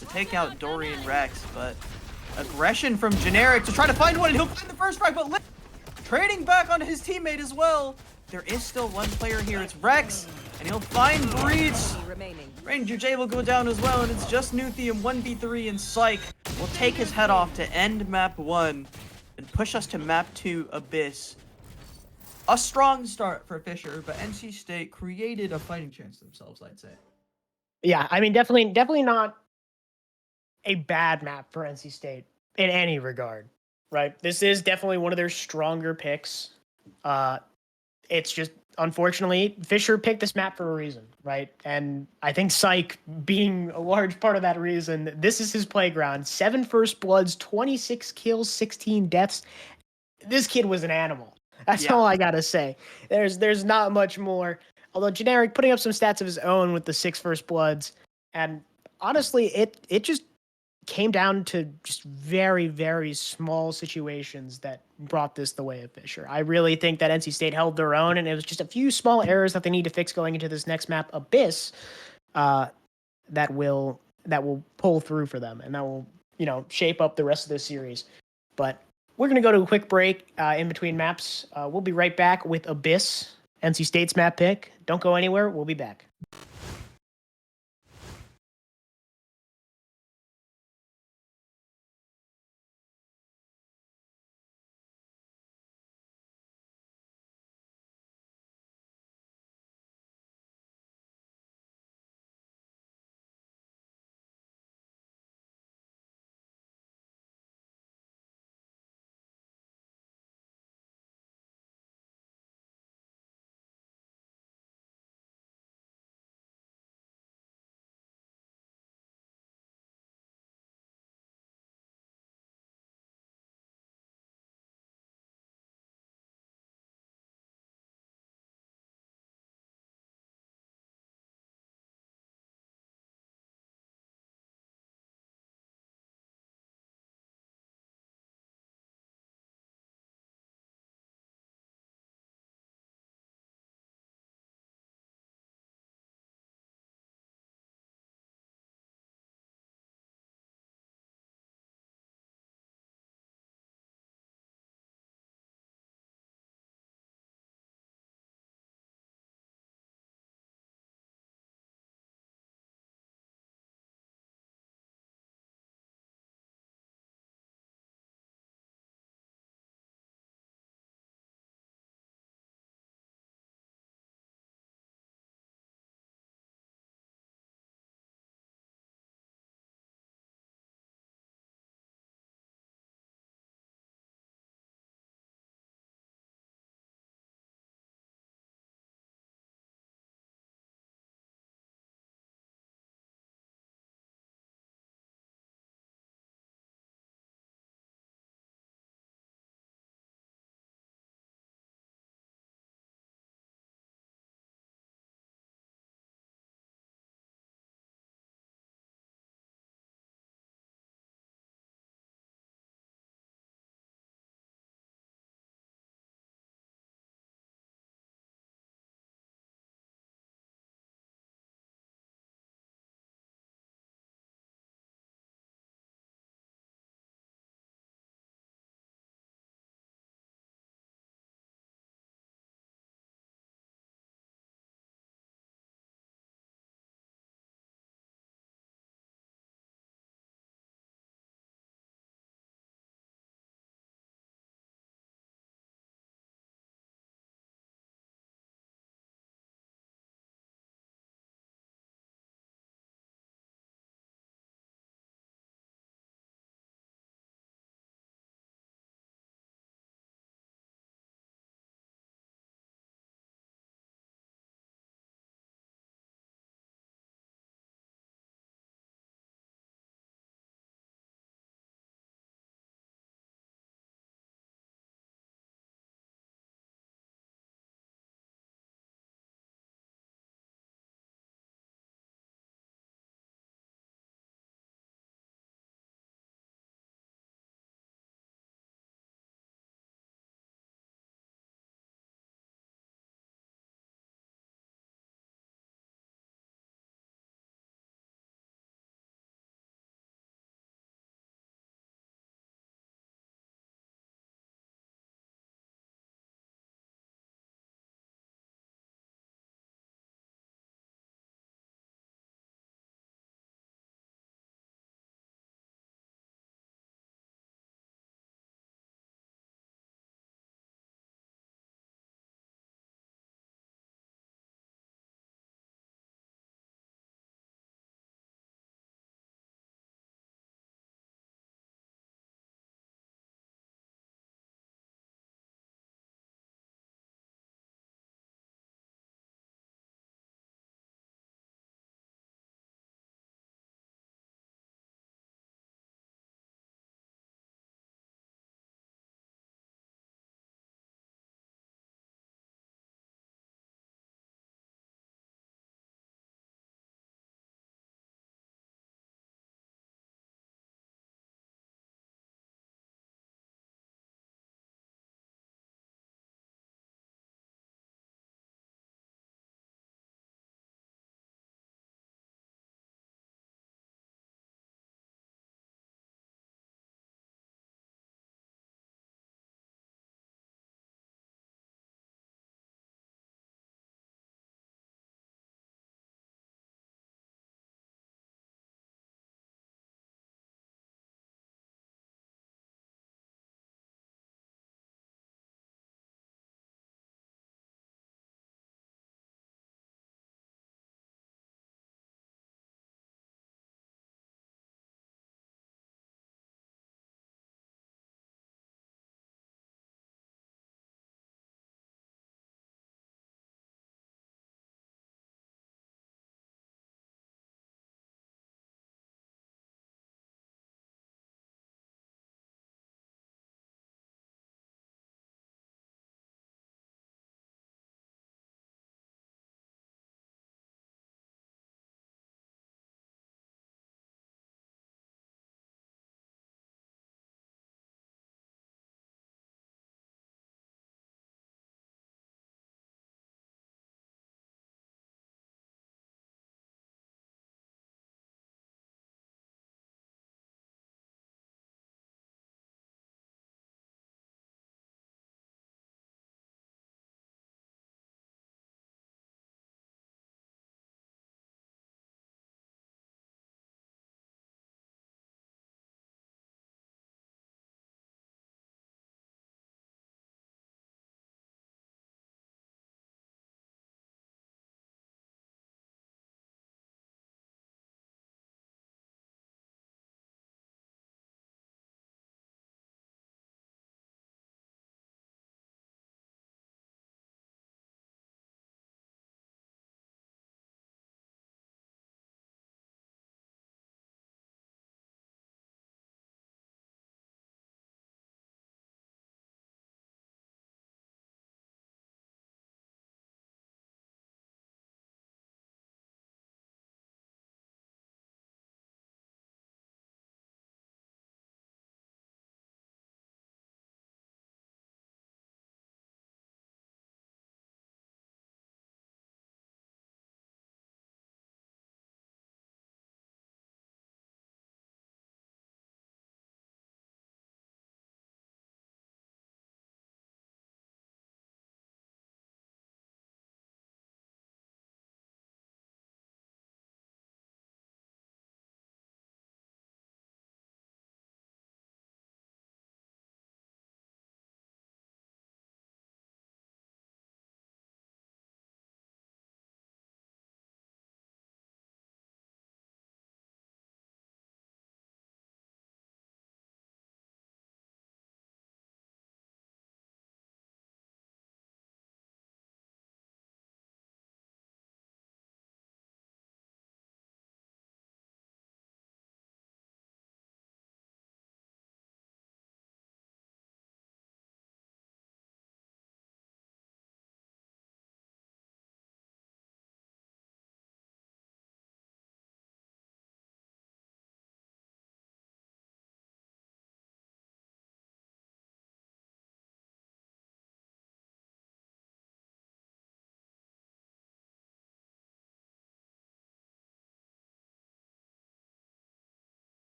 to take out Dorian Rex, but aggression from Generic to try to find 1, and he'll find the first frag, but trading back on his teammate as well. There is still 1 player here. It's Rex, and he'll find Breets. Ranger J will go down as well, and it's just Nuthium 1v3, and Psych will take his head off to end map 1 and push us to map 2 Abyss. A strong start for Fisher, but NC State created a fighting chance themselves, I'd say. Yeah, I mean, definitely not a bad map for NC State in any regard, right? This is definitely one of their stronger picks. It's just, unfortunately, Fisher picked this map for a reason, right? And I think Psych being a large part of that reason, this is his playground. 7 first bloods, 26 kills, 16 deaths. This kid was an animal. That's all I gotta say. There's not much more. Although Generic putting up some stats of his own with the 6 first bloods, and honestly, it just came down to just very, very small situations that brought this the way of Fisher. I really think that NC State held their own, and it was just a few small errors that they need to fix going into this next map, Abyss, that will pull through for them, and that will shape up the rest of this series. But we're going to go to a quick break in between maps. We'll be right back with Abyss, NC State's map pick. Don't go anywhere. We'll be back.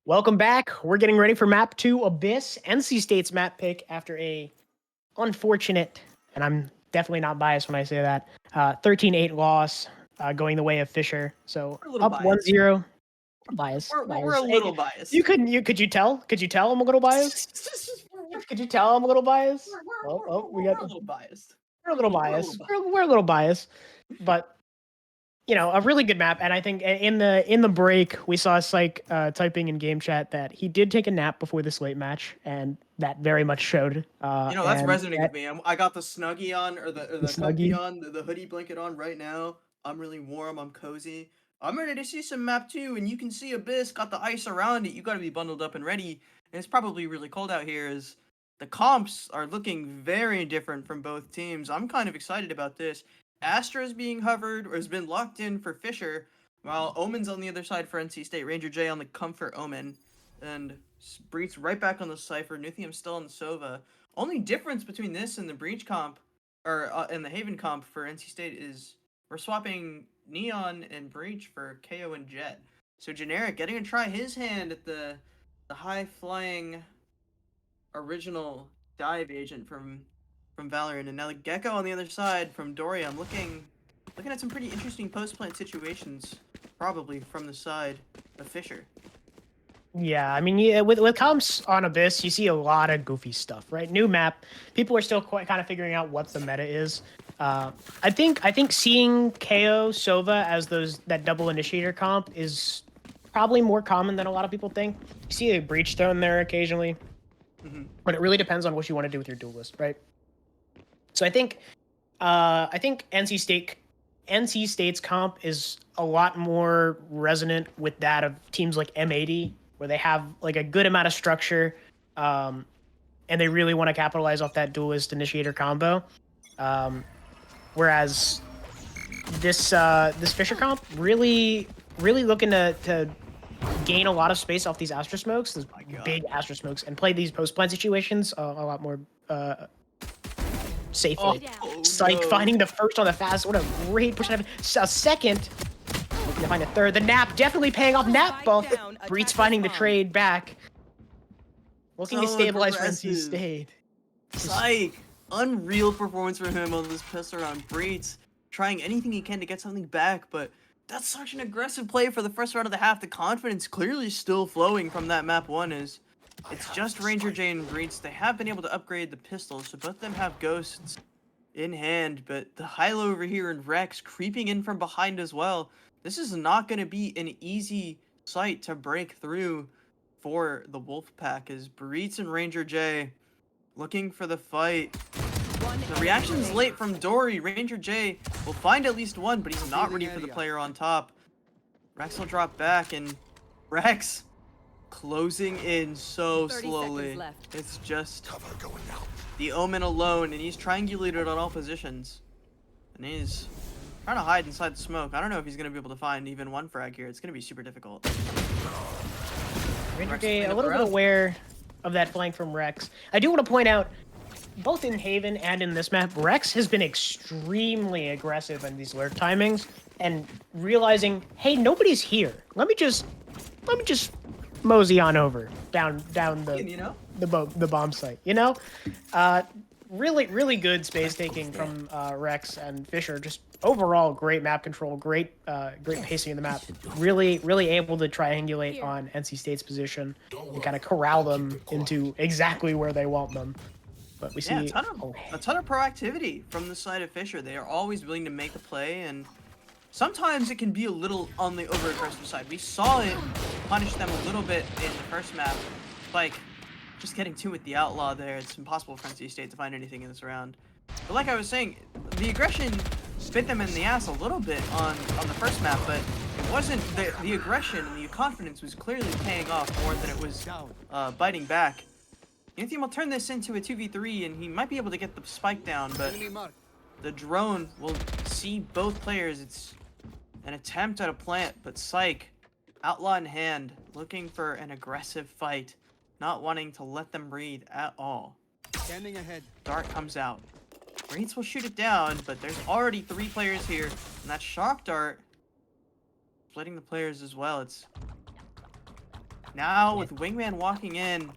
Welcome back. We're getting ready for map 2 Abyss, NC State's map pick after a unfortunate, and I'm definitely not biased when I say that, 13-8 loss going the way of Fisher. So We're a little up biased. 1-0. Bias. We're a little biased. Could you tell? Could you tell I'm a little biased? Could you tell I'm a little biased? We're a little biased. We're a little biased. We're a little biased. But you know, a really good map. And I think in the break, we saw Psych typing in game chat that he did take a nap before this late match, and that very much showed. That's resonating with me. I got the snuggie on, or the snuggie comfy on, the hoodie blanket on right now. I'm really warm. I'm cozy. I'm ready to see some map 2, and you can see Abyss got the ice around it. You got to be bundled up and ready. And it's probably really cold out here. As the comps are looking very different from both teams. I'm kind of excited about this. Astra is being hovered or has been locked in for Fisher, while Omen's on the other side for NC State. Ranger J on the comfort Omen, and Breach right back on the Cypher. Nuthium still on the Sova. Only difference between this and the Breach comp, or and the Haven comp for NC State is we're swapping Neon and Breach for KO and Jet. So Generic getting to try his hand at the high flying original dive agent from Valorant, and now the Gecko on the other side from Doria. I'm looking at some pretty interesting post-plant situations, probably from the side of Fisher. Yeah, I mean, yeah, with comps on Abyss, you see a lot of goofy stuff, right? New map, people are still kind of figuring out what the meta is. I think seeing KO Sova as that double initiator comp is probably more common than a lot of people think. You see a breach thrown there occasionally, but it really depends on what you want to do with your duelist, right? So I think NC State's comp is a lot more resonant with that of teams like M80, where they have like a good amount of structure, and they really want to capitalize off that duelist initiator combo. Whereas this Fisher comp really looking to gain a lot of space off these Astra smokes, those big Astra smokes, and play these post plant situations a lot more safely. Psych finding the first on the fast. What a great push. A second. Looking to find a third. The nap definitely paying off. Nap buff. Breach finding the trade back. Looking to stabilize for NC State. Psych. Unreal performance for him on this pistol round. Breach trying anything he can to get something back, but that's such an aggressive play for the first round of the half. The confidence clearly still flowing from that map 1 is it's just Ranger J and Breach. They have been able to upgrade the pistols, so both of them have ghosts in hand, but the Hilo over here and Rex creeping in from behind as well. This is not going to be an easy site to break through for the Wolfpack, as Breach and Ranger J looking for the fight. The reaction's late from Dory. Ranger J will find at least one, but he's not ready for the player on top. Rex will drop back, and Rex closing in so slowly. It's just the Omen alone, and he's triangulated on all positions. And he's trying to hide inside the smoke. I don't know if he's going to be able to find even one frag here. It's going to be super difficult. Ranger J a little bit aware of that flank from Rex. I do want to point out, both in Haven and in this map, Rex has been extremely aggressive in these lurk timings and realizing, hey, nobody's here. Let me just mosey on over down the bomb site. You know, really good space taking from Rex and Fisher. Just overall great map control, great pacing in the map. Really able to triangulate on NC State's position and kind of corral them into exactly where they want them. But we see a ton of proactivity from the side of Fisher. They are always willing to make a play, and sometimes it can be a little on the over-aggressive side. We saw it punish them a little bit in the first map. Like, just getting two with the Outlaw there. It's impossible for NC State to find anything in this round. But like I was saying, the aggression bit them in the ass a little bit on the first map, but it wasn't the aggression and the confidence was clearly paying off more than it was biting back. Nuthium will turn this into a 2v3, and he might be able to get the spike down, but the drone will see both players. It's an attempt at a plant, but Psych, Outlaw in hand, looking for an aggressive fight, not wanting to let them breathe at all. Standing ahead. Dart comes out. Breeds will shoot it down, but there's already 3 players here, and that shock dart splitting the players as well. It's Now with Wingman walking in,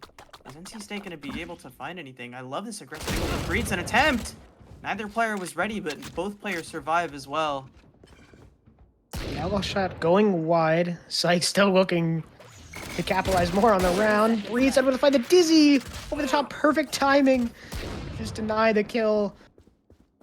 is NC State going to be able to find anything? I love this aggressive angle from Breeds. An attempt! Neither player was ready, but both players survive as well. Outlaw shot going wide. Syke still looking to capitalize more on the round. Breeds able to find the Dizzy over the top. Perfect timing. Just deny the kill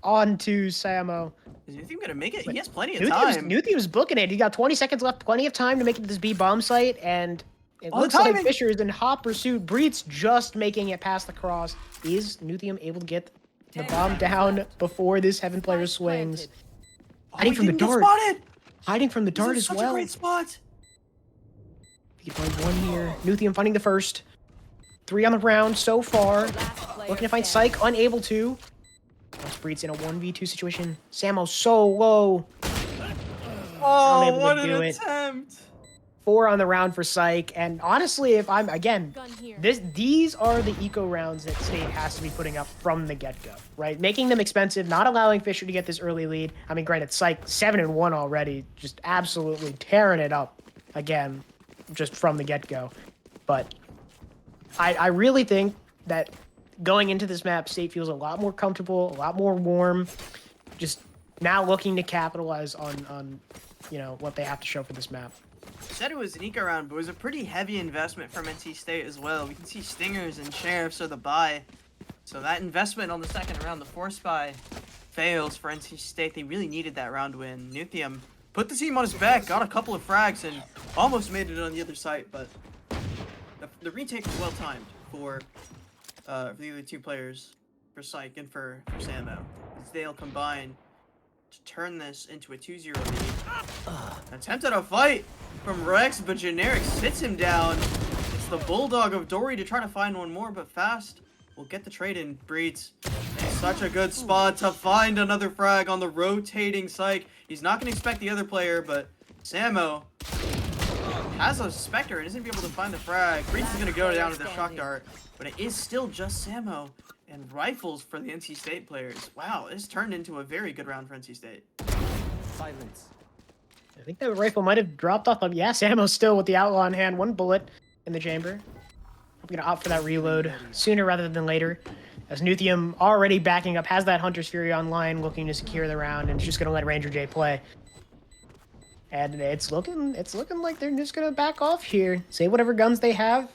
onto Samo. Is Nuthium going to make it? He has plenty of Nuthium's, time. Nuthium's booking it. He got 20 seconds left. Plenty of time to make it to this B bomb site. And it Oh, looks timing! like Fisher is in hot pursuit. Breeds just making it past the cross. Is Nuthium able to get the bomb down before this Heaven player swings? Oh, Hiding he from the didn't get dart. spotted! Hiding from the This dart is as such well. a great spot. He can find one here. Nuthium finding the first. 3 on the round so far. Looking to find Syke, unable to. Once Breed's in a 1v2 situation. Samo so low. Oh, Unable to what an do it. attempt! 4 on the round for Syke. And honestly, if I'm, again, Gun here. these are the eco rounds that State has to be putting up from the get-go, right? Making them expensive, not allowing Fisher to get this early lead. I mean, granted, Syke 7-1 already, just absolutely tearing it up again, just from the get-go. But I really think that going into this map, State feels a lot more comfortable, a lot more warm, just now looking to capitalize on you know, what they have to show for this map. Said it was an eco round, but it was a pretty heavy investment from NC State as well. We can see Stingers and Sheriffs are the buy. So that investment on the second round, the force buy, fails for NC State. They really needed that round win. Nuthium put the team on his back, got a couple of frags, and almost made it on the other side, but the retake was well timed for the other two players, for Syke and for Samo. As they'll combine to turn this into a 2-0 lead. Attempted a fight from Rex, but Generic sits him down. It's the Bulldog of Dory to try to find one more, but Fast will get the trade in. Breeds in such a good spot to find another frag on the rotating Syke. He's not going to expect the other player, but Samo has a Spectre and isn't be able to find the frag. Breeds is going to go down with the shock dart, but it is still just Samo and rifles for the NC State players. Wow, this turned into a very good round for NC State. Silence. I think that rifle might have dropped off. Yeah, Samo's still with the outlaw in hand. 1 bullet in the chamber. I'm going to opt for that reload sooner rather than later. As Nuthium already backing up, has that Hunter's Fury online, looking to secure the round, and is just going to let Ranger J play. And it's looking like they're just going to back off here. Save whatever guns they have.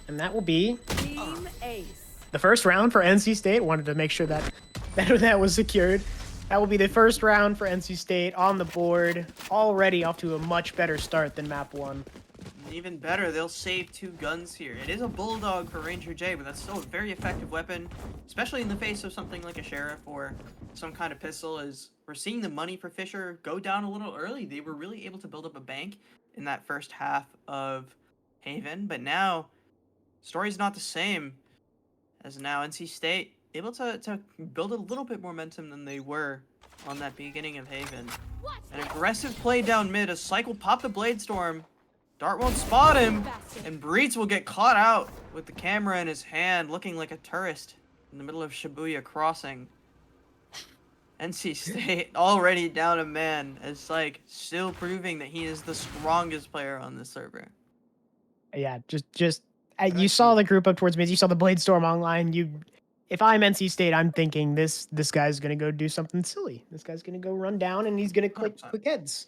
And that will be Team Ace. the first round for NC State. Wanted to make sure that that was secured. That will be the first round for NC State on the board. Already off to a much better start than map 1. Even better, they'll save 2 guns here. It is a Bulldog for Ranger J, but that's still a very effective weapon, especially in the face of something like a Sheriff or some kind of pistol. As we're seeing the money for Fisher go down a little early. They were really able to build up a bank in that first half of Haven, but now story's not the same, as now NC State able to build a little bit more momentum than they were on that beginning of Haven. An aggressive play down mid, a Cycle pop the Blade Storm. Dart won't spot him, and Breeds will get caught out with the camera in his hand, looking like a tourist in the middle of Shibuya Crossing. NC State already down a man, as Syke still proving that he is the strongest player on this server. Yeah, just you saw the group up towards mid. You saw the Blade Storm online. If I'm NC State, I'm thinking this guy's gonna go do something silly. This guy's gonna go run down and he's gonna click 100%. quick heads.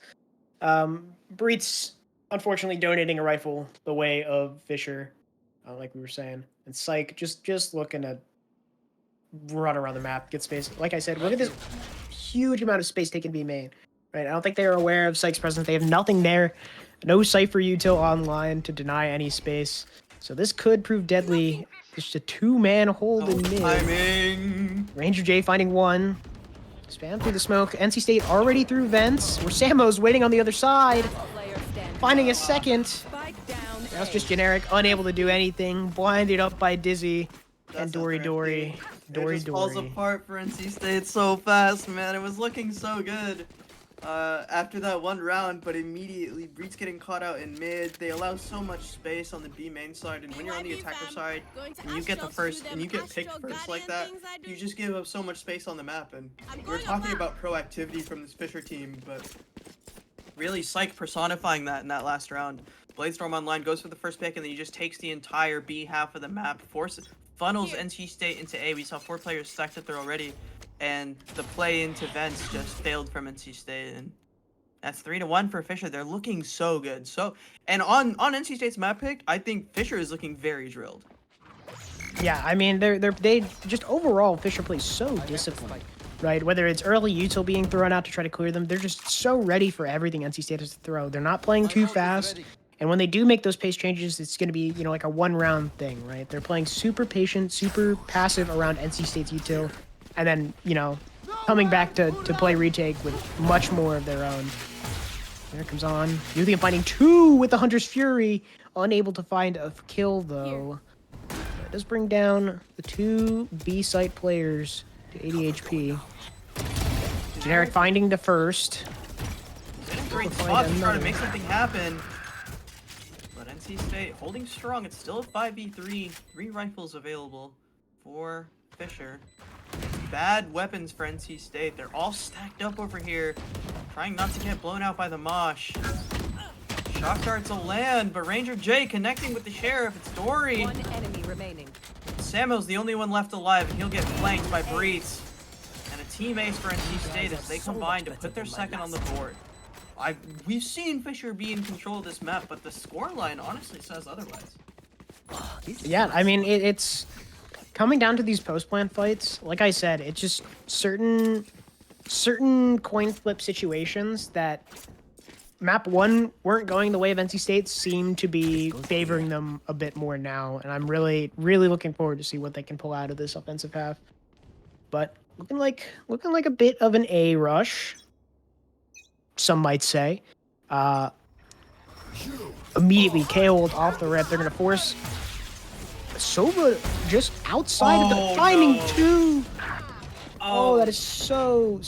Breeds unfortunately donating a rifle the way of Fisher, like we were saying, and Syke just looking to run around the map, get space. Like I said, look at this huge amount of space taken to be made. Right, I don't think they're aware of Syke's presence. They have nothing there, no Cypher util online to deny any space. So this could prove deadly. Just a 2-man hold in mid. Timing. Ranger J finding 1. Spam through the smoke. NC State already through vents. Where Samo's waiting on the other side. Player standing. Finding a second. Spike down. Now it's just Generic, unable to do anything. Blinded up by Dizzy. That's And Dory. It just falls apart for NC State so fast, man. It was looking so good after that one round, but immediately Breeds getting caught out in mid. They allow so much space on the B main side, and when you're on the attacker side and you get the first and you get picked first like that, you just give up so much space on the map. And we're talking about proactivity from this Fisher team, but really Syke personifying that in that last round. Bladestorm online, goes for the first pick, and then he just takes the entire B half of the map, funnels NC State into A. We saw 4 players stacked up there already, and the play into vents just failed from NC State, and that's 3-1 for Fisher. They're looking so good. And on NC State's map pick, I think Fisher is looking very drilled. Yeah, I mean, they just overall, Fisher plays so disciplined, right? Whether it's early util being thrown out to try to clear them, they're just so ready for everything NC State has to throw. They're not playing too fast, and when they do make those pace changes, it's going to be, you know, like a one-round thing, right? They're playing super patient, super passive around NC State's util, and then, you know, coming back to play retake with much more of their own. There comes on. Nuthium finding 2 with the Hunter's Fury, unable to find a kill though. That does bring down the 2 B site players to 80 HP. Generic finding the first. He's in a great spot to try to make something happen. But NC State holding strong. It's still a 5v3. 3 rifles available for Fisher. Bad weapons for NC State. They're all stacked up over here, trying not to get blown out by the Mosh. Shock darts will land, but Ranger J connecting with the Sheriff. It's Dory. 1 enemy remaining. Samuel's the only one left alive, and he'll get flanked by Breeze. And a team ace for NC State as they combine to put their second on the board. We've seen Fisher be in control of this map, but the scoreline honestly says otherwise. Yeah, I mean, it's coming down to these post-plan fights. Like I said, it's just certain coin flip situations that map 1 weren't going the way of NC State seem to be favoring them a bit more now, and I'm really looking forward to see what they can pull out of this offensive half. But looking like a bit of an A rush, some might say. Immediately KO'd off the rip. They're gonna force Sova just outside of the finding 2. Oh, that is so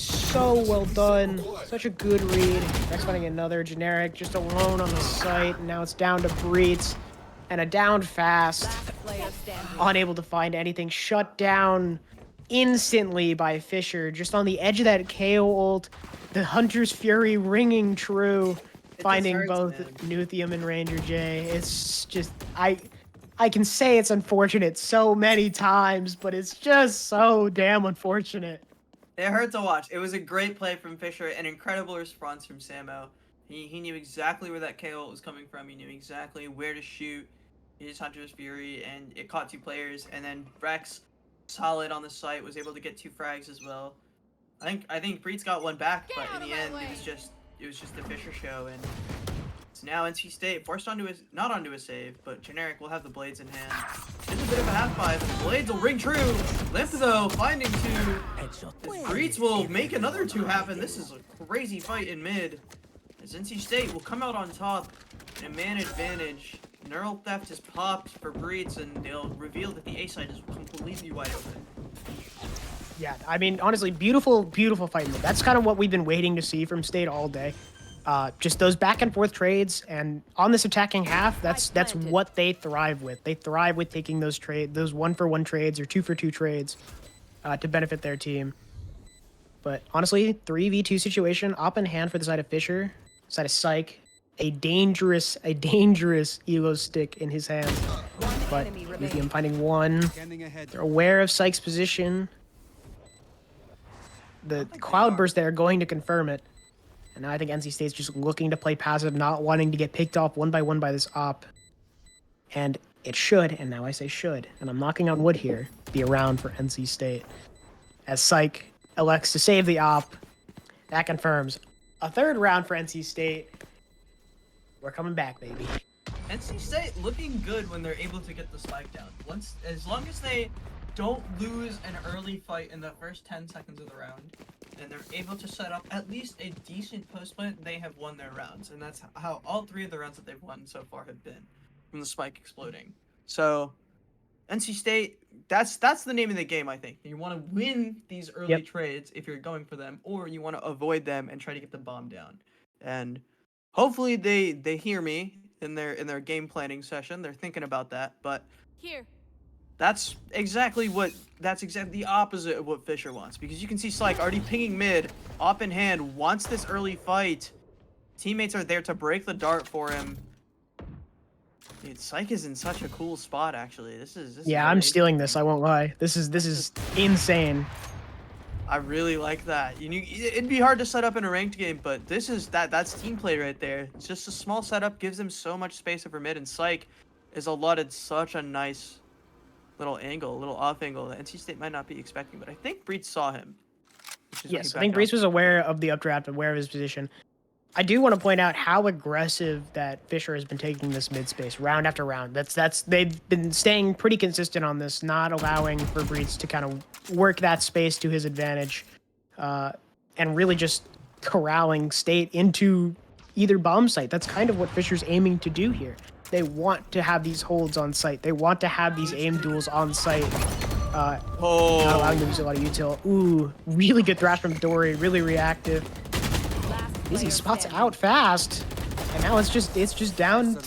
well done. Such a good read. Next finding another generic, just alone on the site. And now it's down to Breeds and a downed fast. Last player standing. Unable to find anything. Shut down instantly by Fisher. Just on the edge of that KO ult. The Hunter's Fury ringing true. Finding hurts, both man. Nuthium and Ranger J. It's just, I can say it's unfortunate so many times, but it's just so damn unfortunate. It hurt to watch. It was a great play from Fisher, an incredible response from Samo. He knew exactly where that KO was coming from. He knew exactly where to shoot his Hunter's Fury, and it caught 2 players. And then Rex, solid on the site, was able to get 2 frags as well. I think Breed's got 1 back, but in the end, it was just a Fisher show, and it's now NC State forced not onto a save, but Generic will have the blades in hand. It's a bit of a half five, and the blades will ring true. Lift though, finding 2. Breeds will make another 2 happen. This is a crazy fight in mid. As NC State will come out on top in a man advantage. Neural Theft is popped for Breeds, and they'll reveal that the A side is completely wide open. Yeah, I mean, honestly, beautiful fight. That's kind of what we've been waiting to see from State all day. Just those back and forth trades, and on this attacking half, that's what they thrive with. They thrive with taking those 1-for-1 trades or 2-for-2 trades to benefit their team. But honestly, 3v2 situation, op in hand for the side of Fisher, side of Psych, a dangerous elo stick in his hands. But Nuthium finding 1. They're aware of Psych's position. The Cloudburst there are going to confirm it. And now I think NC State's just looking to play passive, not wanting to get picked off 1 by 1 by this op. And it should, and now I say should, and I'm knocking on wood here, be around for NC State. As Psych elects to save the op, that confirms a 3rd round for NC State. We're coming back, baby. NC State looking good when they're able to get the spike down. As long as they don't lose an early fight in the first 10 seconds of the round, and they're able to set up at least a decent post plant, they have won their rounds. And that's how all 3 of the rounds that they've won so far have been, from the spike exploding. So, NC State, that's the name of the game, I think. You want to win these early trades if you're going for them, or you want to avoid them and try to get the bomb down. And hopefully they hear me in their game planning session. They're thinking about that, but Here. that's exactly the opposite of what Fisher wants, because you can see Slyke already pinging mid, op in hand, wants this early fight. Teammates are there to break the dart for him. Dude, Psych is in such a cool spot, actually. This is Yeah, really I'm stealing this. interesting. I won't lie. This is insane. I really like that. It'd be hard to set up in a ranked game, but that's team play right there. It's just a small setup gives them so much space over mid, and Psych is allotted such a nice little angle, little off angle that NC State might not be expecting. But I think Breach saw him. Which is why he Yes, I think backed Brees off. was aware of the updraft, aware of his position. I do want to point out how aggressive that Fisher has been taking this mid space round after round. That's they've been staying pretty consistent on this, not allowing for Brees to kind of work that space to his advantage, and really just corralling State into either bomb site. That's kind of what Fisher's aiming to do here. They want to have these holds on site. They want to have these aim duels on site. Not allowing them to use a lot of util. Ooh, really good thrash from Dory. Really reactive. Easy spots out fast, and now it's just down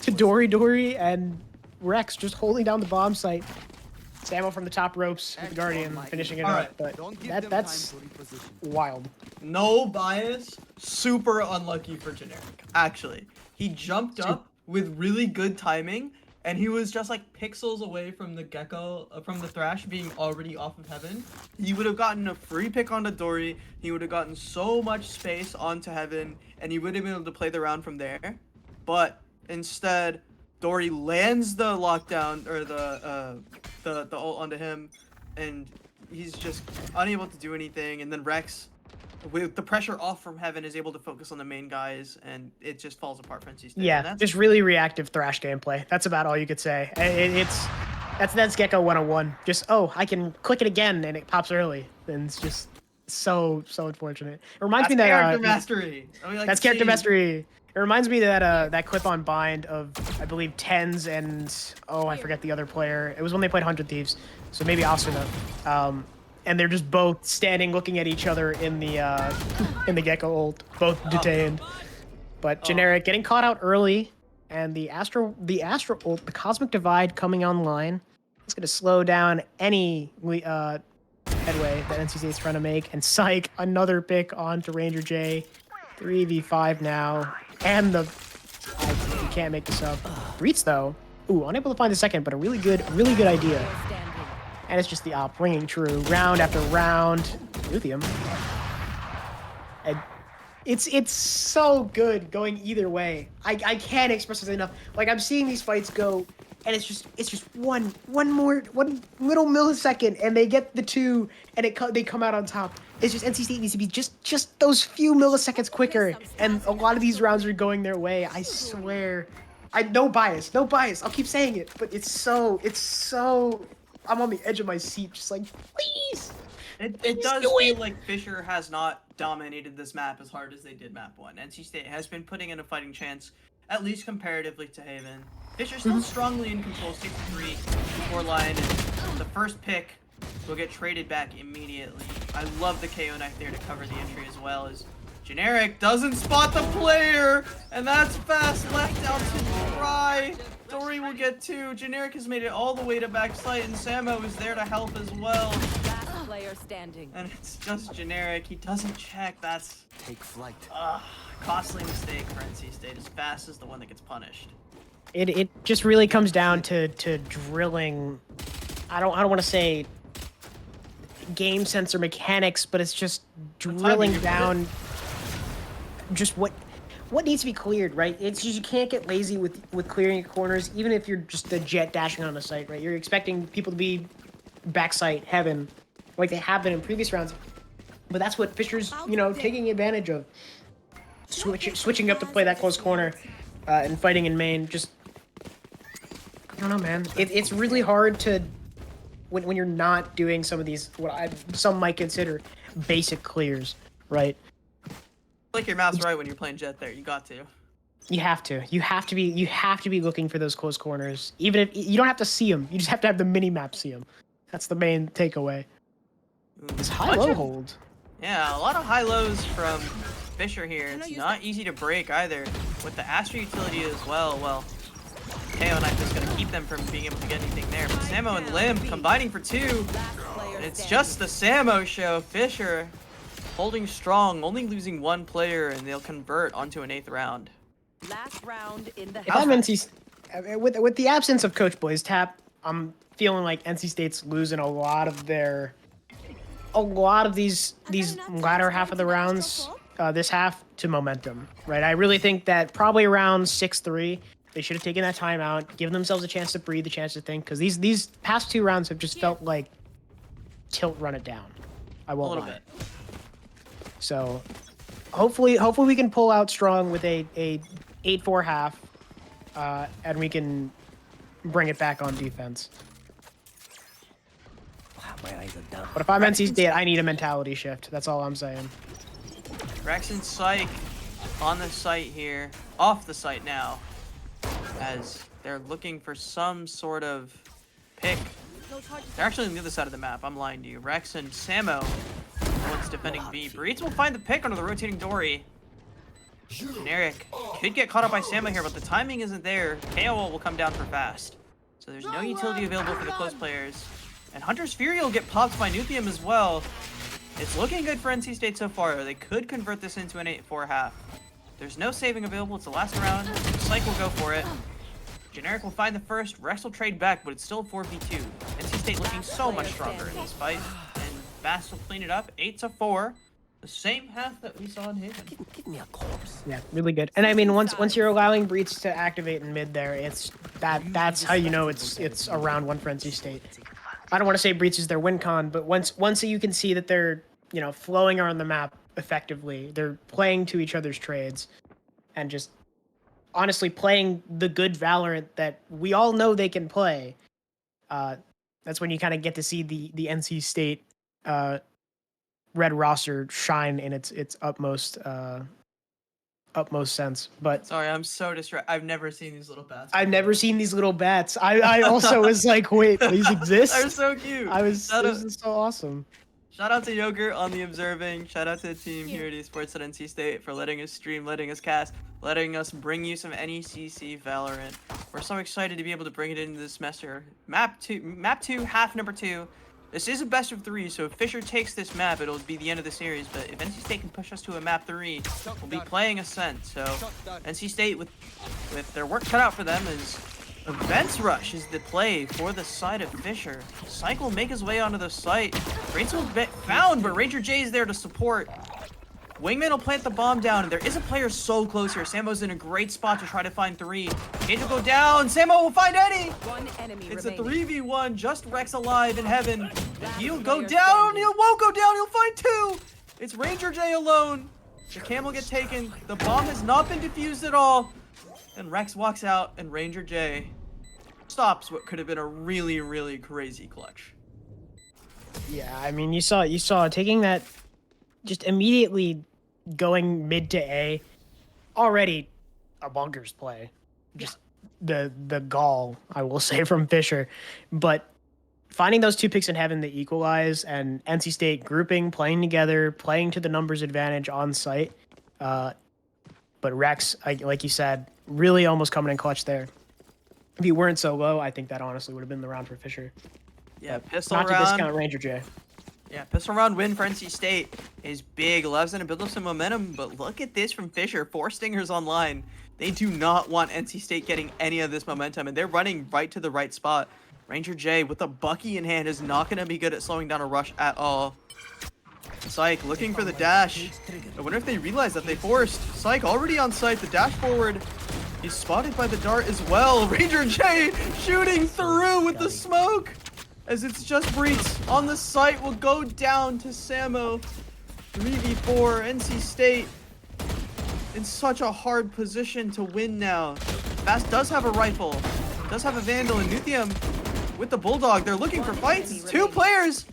to Dory and Rex just holding down the bomb site. Samo from the top ropes with the Guardian finishing it up, but that's wild. No bias, super unlucky for Generic. Actually, he jumped up with really good timing, and he was just like pixels away from the Gecko, from the Thrash being already off of Heaven. He would have gotten a free pick onto Dory, he would have gotten so much space onto Heaven, and he would have been able to play the round from there. But instead, Dory lands the lockdown, or the ult onto him, and he's just unable to do anything, and then Rex, with the pressure off from Heaven, is able to focus on the main guys, and it just falls apart for NC State. Yeah, just really reactive Thrash gameplay. That's about all you could say. That's Gecko 101. Just, oh, I can click it again and it pops early. And it's just so unfortunate. It reminds me that character mastery. That's character mastery. It reminds me that that clip on Bind of, I believe, Tens and I forget the other player. It was when they played 100 Thieves, so maybe Asuna. And they're just both standing looking at each other in the Gecko ult, both detained. But Generic getting caught out early, and the Astra ult, the Cosmic Divide coming online. It's gonna slow down any headway that NC State's trying to make. And Psych, another pick onto Ranger J. 3v5 now. And you can't make this up. Breach though, unable to find the second, but a really good idea. And it's just the op ringing true round after round. Lithium. And it's so good going either way. I can't express this enough. Like, I'm seeing these fights go, and it's just one little millisecond, and they get the two, and they come out on top. It's just NC State needs to be just those few milliseconds quicker, and a lot of these rounds are going their way. I swear. No bias. I'll keep saying it, but it's so. I'm on the edge of my seat, just like, please. It does feel like Fisher has not dominated this map as hard as they did map 1. NC State has been putting in a fighting chance, at least comparatively to Haven. Fisher still strongly in control, 6-3, 4 line, and the first pick will get traded back immediately. I love the KO knife there to cover the entry as well, as Generic doesn't spot the player, and that's fast left out to dry. Dory will get 2. Generic has made it all the way to backside, and Samo is there to help as well. Last player standing. And it's just Generic. He doesn't check. That's Take flight. costly mistake for NC State. As fast as the one that gets punished. It just really comes down to drilling. I don't want to say game sense or mechanics, but it's just drilling down just what needs to be cleared, right? It's just, you can't get lazy with clearing corners, even if you're just a jet dashing on a site, right? You're expecting people to be backside Heaven like they have been in previous rounds, but that's what Fisher's taking advantage of, switching up to play that close corner and fighting in main. Just, I don't know, man. It's really hard to when you're not doing some of these some might consider basic clears, right? Like your mouse right when you're playing jet there. You got to. You have to be looking for those close corners. Even if you don't have to see them, you just have to have the mini map see them. That's the main takeaway. This high-low hold. Yeah, a lot of high-lows from Fisher here. It's not easy to break either. With the Astra utility as well, KO Knife is going to keep them from being able to get anything there. But Samo and Lim combining for 2. And it's just the Samo show. Fisher holding strong, only losing 1 player, and they'll convert onto an 8th round. Last round in the If I'm NC with the absence of Coach Blaze Tap, I'm feeling like NC State's losing a lot of these latter half of the rounds this half to momentum, right? I really think that probably around 6-3, they should have taken that timeout, given themselves a chance to breathe, a chance to think, because these past 2 rounds have just felt like tilt, run it down. I won't lie. A little bit. So hopefully we can pull out strong with a 8-4 half, and we can bring it back on defense. My eyes are done. But if I'm NC State, I need a mentality shift. That's all I'm saying. Rex and Psych on the site here, off the site now, as they're looking for some sort of pick. They're actually on the other side of the map. I'm lying to you. Rex and Samo, the ones defending B. Breeds will find the pick under the rotating Dory. Generic could get caught up by Samo here, but the timing isn't there. KO will come down for fast. So there's no utility available for the close players. And Hunter's Fury will get popped by Nuthium as well. It's looking good for NC State so far. They could convert this into an 8-4 half. There's no saving available. It's the last round. Psych will go for it. Generic will find the first. Rex will trade back, but it's still 4v2. NC State looking so much stronger in this fight. And Fast will clean it up. 8-4. The same half that we saw in Haven. Give me a corpse. Yeah, really good. And I mean, once you're allowing Breeds to activate in mid there, that's how you know it's a round 1 for NC State. I don't want to say Breeds is their win con, but once you can see that they're, you know, flowing around the map effectively, they're playing to each other's trades, and just honestly playing the good Valorant that we all know they can play. That's when you kind of get to see the NC State red roster shine in its utmost sense. But Sorry, I'm so distracted. I've never seen these little bats. I've never seen these little bats. I also was like, wait, these exist? They're so cute. This is so awesome. Shout out to Yogurt on the observing. Shout out to the team here at Esports at NC State for letting us stream, letting us cast, letting us bring you some NECC Valorant. We're so excited to be able to bring it into this semester. Map 2, half number 2. This is a best of 3, so if Fisher takes this map, it'll be the end of the series. But if NC State can push us to a map 3, we'll be playing Ascent. So NC State, with their work cut out for them, is Events Rush is the play for the side of Fisher. Psych will make his way onto the site. Rains will be found, but Ranger J is there to support. Wingman will plant the bomb down, and there is a player so close here. Samo's in a great spot to try to find 3. Cage will go down. Samo will find Eddie. One enemy It's remaining. a 3v1, just Rex alive in heaven. He'll go down. He won't go down. He'll find 2. It's Ranger J alone. The cam will get taken. The bomb has not been defused at all. And Rex walks out, and Ranger J stops what could have been a really, really crazy clutch. Yeah, I mean, you saw taking that, just immediately going mid to A, already a bonkers play. Just the gall, I will say, from Fisher. But finding those 2 picks in heaven that equalize, and NC State grouping, playing together, playing to the numbers advantage on site. But Rex, like you said, really almost coming in clutch there. If you weren't so low, I think that honestly would have been the round for Fisher. Yeah, But pistol not to round. discount Ranger J. Yeah, pistol round win for NC State is big. Allows them to build up some momentum, but look at this from Fisher. 4 Stingers online. They do not want NC State getting any of this momentum, and they're running right to the right spot. Ranger J with a Bucky in hand is not going to be good at slowing down a rush at all. Psych looking for the dash. I wonder if they realize that they forced. Psych already on site. The dash forward is spotted by the dart as well. Ranger J shooting through with the smoke. As it's just Breach on the site will go down to Samo. 3v4, NC State in such a hard position to win now. Fast does have a rifle, does have a Vandal, and Nuthium with the Bulldog. They're looking for fights. 2 players.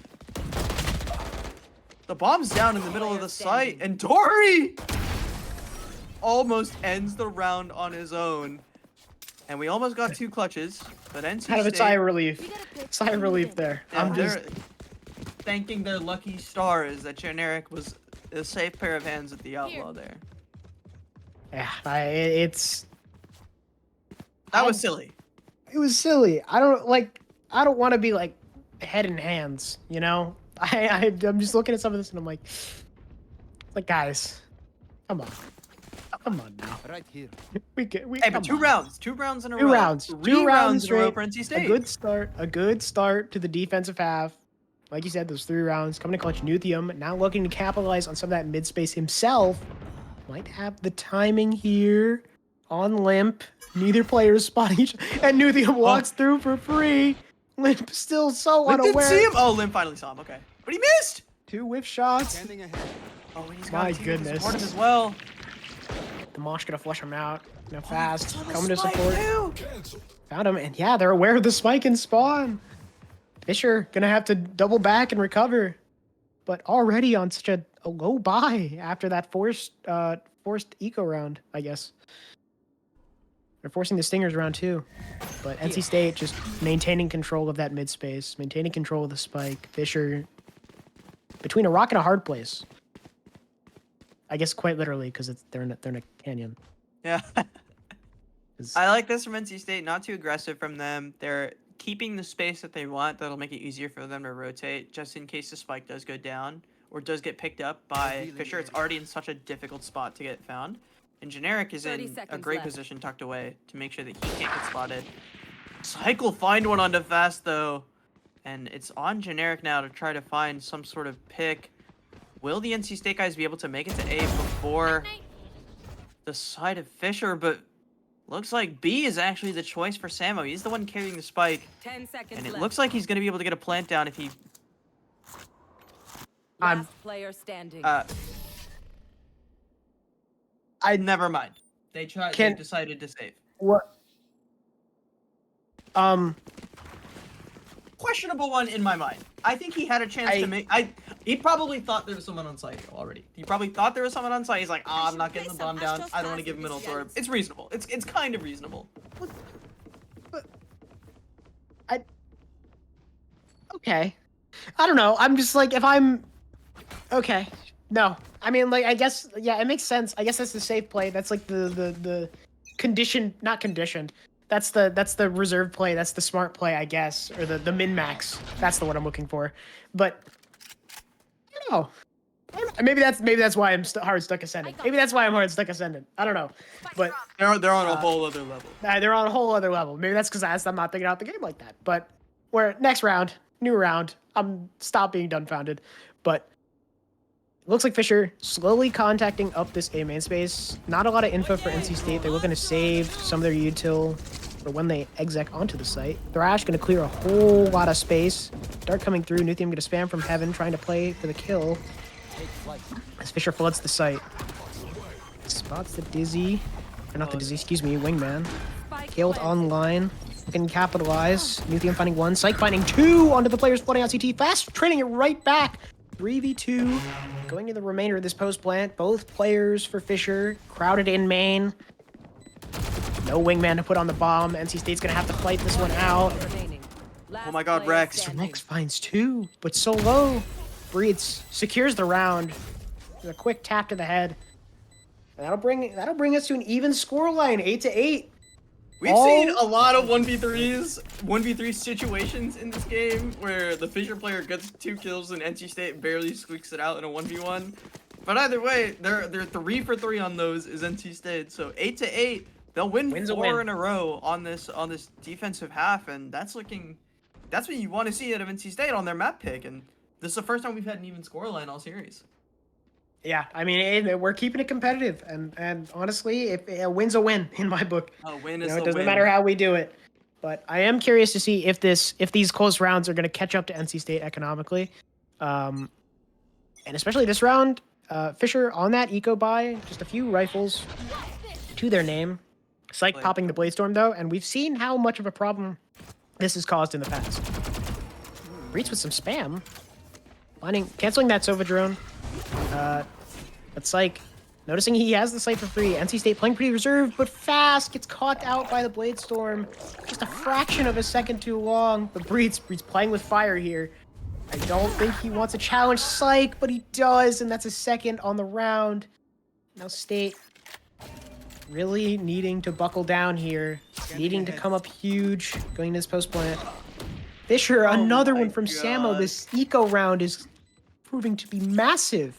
The bomb's down in the middle of the site, and Dory almost ends the round on his own. And we almost got 2 clutches, but NC Kind of a State, sigh of relief. Sigh of relief there. yeah, I'm just... they're thanking their lucky stars that Generic was a safe pair of hands at the Outlaw there. Yeah, it's... That was silly. It was silly. I don't want to be like head in hands, you know? I'm just looking at some of this and I'm like, guys, come on. Come on now. Right here. We Hey, come but two on. rounds. 2 rounds in a Two row. rounds. 3 Two rounds rounds in a row straight. for NC A State. good start. A good start to the defensive half. Like you said, those 3 rounds coming to clutch. Nuthium now looking to capitalize on some of that mid space himself. Might have the timing here on Limp. Neither player is spotting each, and Nuthium walks through for free. Limp still so Limp didn't unaware. see him. Oh, Limp finally saw him. Okay, but he missed. 2 whiff shots. Standing ahead. Oh, and he's My got a teammate to goodness. support him as well. The Mosh gonna flush him out. Now Oh, fast. saw the Coming to spike support. too. Found him, and yeah, they're aware of the spike and spawn. Fisher gonna have to double back and recover, but already on such a low buy after that forced eco round, I guess. They're forcing the Stingers round too, but NC State just maintaining control of that mid space, maintaining control of the spike. Fisher between a rock and a hard place. I guess quite literally because they're in a canyon. Yeah. 'Cause- I like this from NC State. Not too aggressive from them. They're keeping the space that they want. That'll make it easier for them to rotate, just in case the spike does go down or does get picked up by Fisher. It's already in such a difficult spot to get found. And Generic is 30 in a seconds great left. position tucked away to make sure that he can't get spotted. Cycle find one onto Fast, though. And it's on Generic now to try to find some sort of pick. Will the NC State guys be able to make it to A before the side of Fisher? But looks like B is actually the choice for Samo. He's the one carrying the spike. 10 seconds And it left. looks like he's going to be able to get a plant down if he... Last player standing. Never mind. They decided to save. What? Questionable one in my mind. I think he had a chance to make... He probably thought there was someone on site already. He probably thought there was someone on site. He's like, I'm not getting the bomb down. I don't want to give him middle absorb. It's reasonable. It's kind of reasonable. Okay. I don't know. I'm just like, if I'm... Okay. No. I mean, like, I guess, yeah, it makes sense. I guess that's the safe play. That's like the conditioned, not conditioned. That's the reserve play. That's the smart play, I guess. Or the min-max. That's the one I'm looking for. But, I don't know. Maybe that's why I'm hard stuck ascendant. Maybe that's why I'm hard stuck ascendant. I don't know. But They're on a whole other level. they're on a whole other level. Maybe that's because I'm not thinking out the game like that. But we're next round, new round. I'm stop being dumbfounded. But it looks like Fisher slowly contacting up this A main space. Not a lot of info for NC State. They're looking to save some of their util for when they exec onto the site. Thrash going to clear a whole lot of space. Dart coming through. Nuthium going to spam from heaven, trying to play for the kill. As Fisher floods the site. Spots the Dizzy. Or not the Dizzy, excuse me, Wingman. Killed online. Looking to capitalize. Nuthium finding 1. Psych finding 2 onto the players flooding out CT. Fast trading it right back. 3v2. Going to the remainder of this post plant. Both players for Fisher. Crowded in main. No Wingman to put on the bomb. NC State's going to have to fight this one out. Oh my god, Rex. Rex finds 2, but so low. Breeds secures the round. A quick tap to the head. And that'll bring us to an even score line, 8-8. We've seen a lot of 1v3 situations in this game where the Fisher player gets 2 kills and NC State barely squeaks it out in a 1v1. But either way, they're 3 for 3 on those is NC State. So 8-8, they'll win 4 in a row on this defensive half, and that's what you want to see out of NC State on their map pick. And this is the first time we've had an even scoreline all series. Yeah, I mean, we're keeping it competitive, and honestly, if a win's a win in my book. A win is a win. It doesn't matter how we do it. But I am curious to see if these close rounds are going to catch up to NC State economically, and especially this round. Fisher on that eco buy, just a few rifles to their name. Psych popping the Bladestorm though, and we've seen how much of a problem this has caused in the past. Breach with some spam, canceling that Sova drone. But Psych, noticing he has the site for free. NC State playing pretty reserved, but fast. Gets caught out by the Bladestorm. Just a fraction of a second too long. But Breed's playing with fire here. I don't think he wants to challenge Psych, but he does, and that's a second on the round. Now State really needing to buckle down here. Needing to come up huge going into this post plant. Fisher, another one from Samo. This eco round is proving to be massive.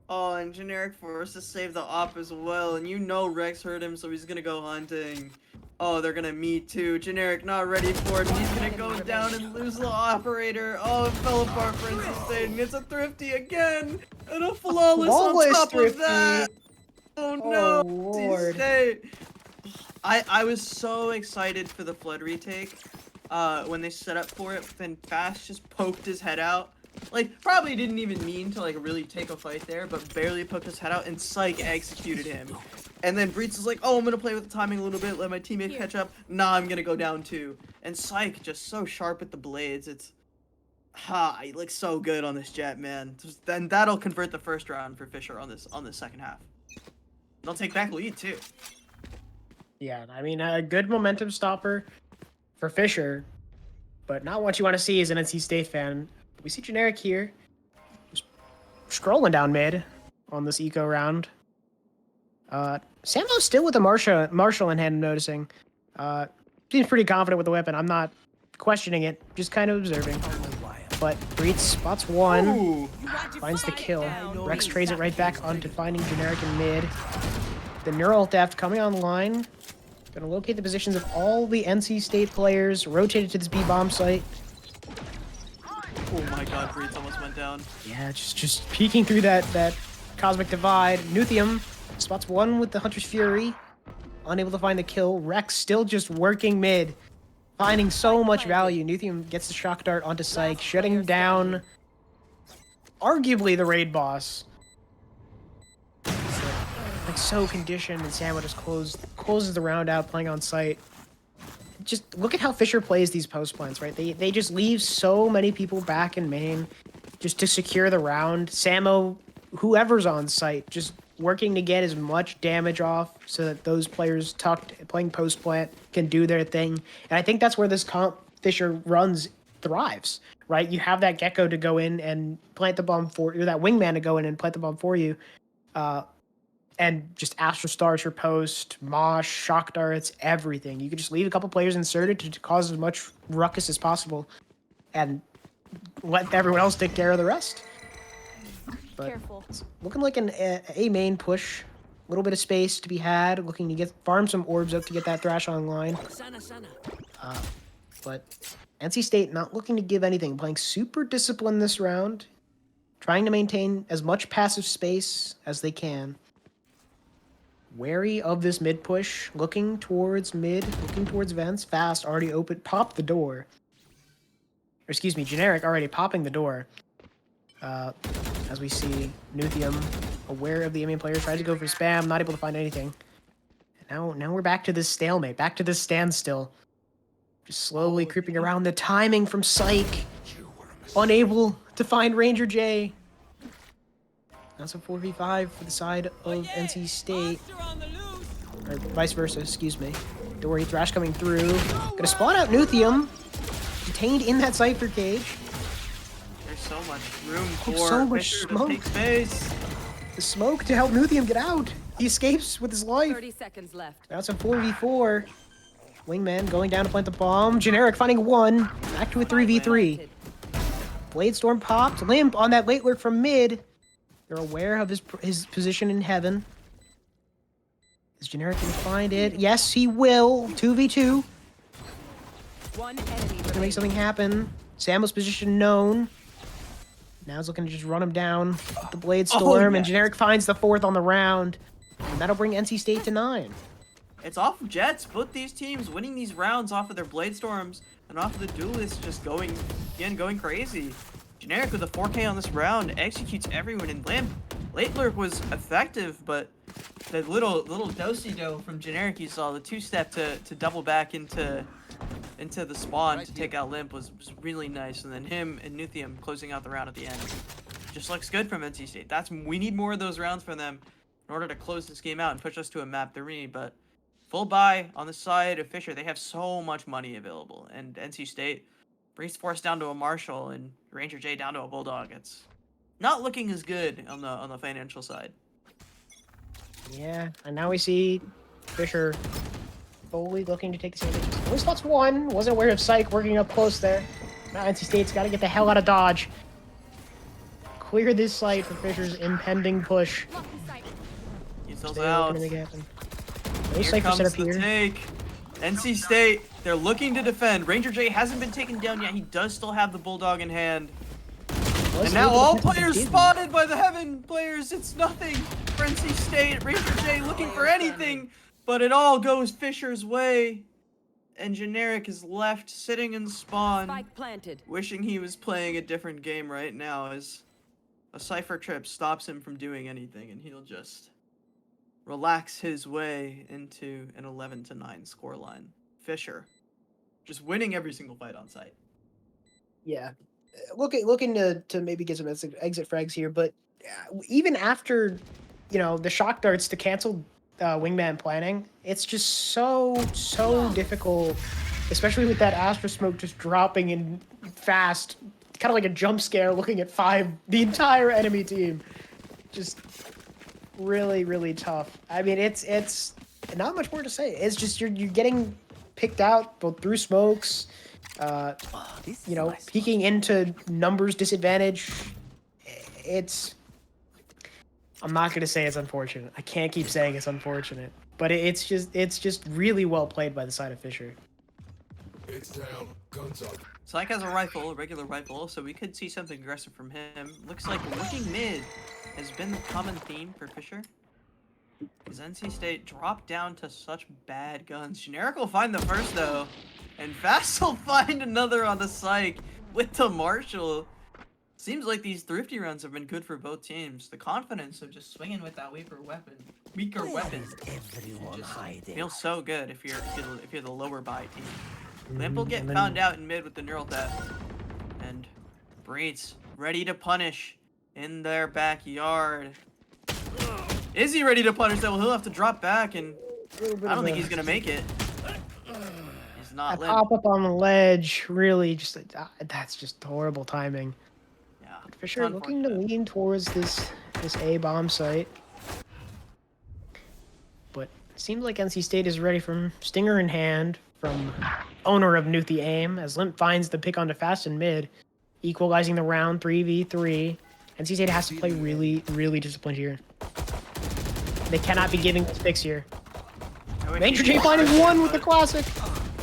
Oh, and Generic forced to save the op as well, and you know Rex heard him, so he's gonna go hunting. Oh, they're gonna meet too. Generic not ready for it, and he's gonna go down and lose the operator. Oh, it fell apart for NC State, and it's a Thrifty again, and a flawless on top Thrifty. of that. Oh no, Oh, NC Lord. State. I was so excited for the Flood retake when they set up for it, but then Fast just poked his head out. Like, probably didn't even mean to, like, really take a fight there, but barely poked his head out, and Psych executed him. And then Breach is like, oh, I'm gonna play with the timing a little bit, let my teammate catch up. Nah, I'm gonna go down too. And Psych just so sharp with the blades. It's... he looks so good on this Jet, man. Then that'll convert the first round for Fisher on this second half. They'll take back lead, too. Yeah, I mean, a good momentum stopper for Fisher, but not what you want to see as an NC State fan. We see Generic here, just scrolling down mid on this eco round. Samo's still with the Marshall in hand, I'm noticing. Seems pretty confident with the weapon. I'm not questioning it, just kind of observing. But Breach spots one, Ooh. finds the kill. Rex trades it right back onto finding Generic in mid. The Neural Theft coming online. Gonna locate the positions of all the NC State players, rotated to this B-bomb site. Oh my god, Breach almost went down. Yeah, just peeking through that Cosmic Divide. Nuthium spots one with the Hunter's Fury. Unable to find the kill. Rex still just working mid. Finding so much value. Nuthium gets the Shock Dart onto Psych, shutting down arguably the raid boss. Like so conditioned, and Samo just closes the round out, playing on site. Just look at how Fisher plays these post plants, right? They just leave so many people back in main just to secure the round. Samo, whoever's on site, just working to get as much damage off so that those players tucked playing post plant can do their thing. And I think that's where this comp Fisher runs thrives, right? You have that Gecko to go in and plant the bomb for you, or that Wingman to go in and plant the bomb for you. And just Astro Stars your post, Mosh, Shock Darts, everything. You could just leave a couple players inserted to cause as much ruckus as possible and let everyone else take care of the rest. But Careful. it's looking like an A main push. A little bit of space to be had. Looking to farm some orbs up to get that Thrash online. But NC State not looking to give anything. Playing super disciplined this round. Trying to maintain as much passive space as they can. Wary of this mid push, looking towards mid, looking towards vents. Fast already popped the door. Or excuse me, Generic already popping the door. As we see Nuthium aware of the enemy player, tries to go for spam, not able to find anything. And now we're back to this stalemate, back to this standstill. Just slowly creeping around. The timing from Psych, unable to find Ranger J. That's a 4v5 for the side of NC State. Or vice versa, excuse me. Dory Thrash coming through. Gonna spawn out Nuthium. Detained in that Cypher cage. There's so much room for so much Fisher smoke. to take space. The smoke to help Nuthium get out. He escapes with his life. 30 seconds left. That's a 4v4. Wingman going down to plant the bomb. Generic finding one. Back to a 3v3. Blade Storm popped. Limp on that late lurk from mid. They're aware of his position in heaven. Is Generic gonna find it? Yes, he will. 2v2. One enemy Gonna make something happen. Samo's position known. Now he's looking to just run him down with the Blade Storm, and yeah. Generic finds the fourth on the round. And that'll bring NC State to 9. It's off of Jets. Both these teams winning these rounds off of their Blade Storms and off of the Duelists just going crazy. Generic with a 4K on this round executes everyone in Limp. Late Lurk was effective, but the little do-si-do from Generic you saw, the two-step to double back into the spawn to take out Limp was really nice. And then him and Nuthium closing out the round at the end. Just looks good from NC State. We need more of those rounds from them in order to close this game out and push us to a map 3. But full buy on the side of Fisher. They have so much money available. And NC State brings Force down to a Marshall and Ranger J down to a Bulldog. It's not looking as good on the financial side. Yeah, and now we see Fisher fully looking to take the sandwiches. Only spots one. Wasn't aware of Psych working up close there. Now NC State's got to get the hell out of Dodge. clear this site for Fisher's impending push. He's still They're out. looking to make it happen. Here Nice cypher comes set up the here. take. NC State, they're looking to defend. Ranger J hasn't been taken down yet. He does still have the Bulldog in hand. And now all players spotted by the Heaven players. It's nothing for NC State. Ranger J looking for anything, but it all goes Fisher's way. And Generic is left sitting in spawn, Spike planted. wishing he was playing a different game right now as a Cypher trip stops him from doing anything, and he'll just relax his way into an 11-9 scoreline. Fisher just winning every single fight on site. Yeah, looking to maybe get some exit frags here, but even after, you know, the shock darts to cancel wingman planning, it's just so difficult, especially with that Astra smoke just dropping in fast, kind of like a jump scare. Looking at the entire enemy team, just really tough. I mean, it's not much more to say. It's just you're getting picked out both through smokes. You know, peeking into numbers disadvantage. I'm not gonna say it's unfortunate. I can't keep saying it's unfortunate, but it's just really well played by the side of Fisher. It's down. Guns up. Syke has a rifle, a regular rifle, so we could see something aggressive from him. Looks like looking mid has been the common theme for Fisher. Because NC State dropped down to such bad guns. Generic will find the first though, and Fast will find another on the Syke with the Marshall. Seems like these thrifty runs have been good for both teams. The confidence of just swinging with that weaker weapon Everyone hiding. feels so good if you're the lower buy team. Limp will get found out in mid with the neural theft, and Breeds ready to punish in their backyard. Is he ready to punish though? He'll have to drop back, and I don't think he's gonna make it. He's not. That pop up on the ledge, really, just that's just horrible timing. Yeah. Fisher looking to lean towards this A bomb site, but it seems like NC State is ready from Stinger in hand from owner of Nuthi Aim as Limp finds the pick onto Fast and mid, equalizing the round 3v3. NC State has to play really disciplined here. They cannot be giving this fix here. Ranger J finding one with the classic.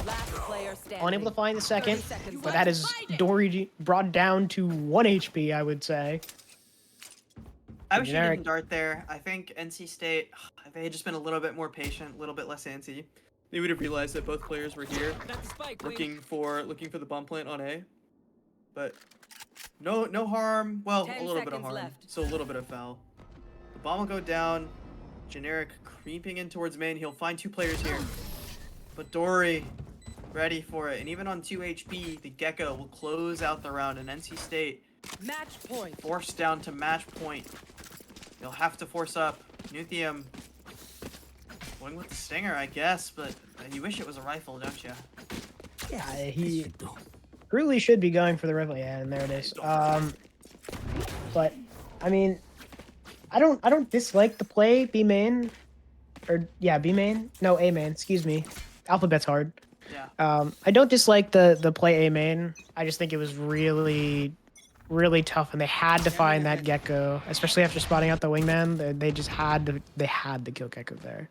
Last player standing. Unable to find the second, 30 seconds but that is Dory brought down to 1 HP, I would say. I wish he Generic. didn't dart there. I think NC State, if they had just been a little bit more patient, a little bit less antsy, they would have realized that both players were here, looking for the bomb plant on A. But no harm. Well, 10 a little bit of seconds harm. left. So a little bit of foul. The bomb will go down. Generic creeping in towards main. He'll find two players here. But Dory ready for it. And even on 2 HP, the Gecko will close out the round. And NC State Match point. forced down to match point. They'll have to force up. Nuthium going with the Stinger, I guess, but you wish it was a rifle, don't you? Yeah, he really should be going for the rifle. Yeah, and there it is. But I mean, I don't dislike the play B main, or yeah, B main. No, A main. Excuse me. Alphabet's hard. Yeah. I don't dislike the play A main. I just think it was really tough, and they had to find that Gecko, especially after spotting out the wingman. They just had to kill Gecko there.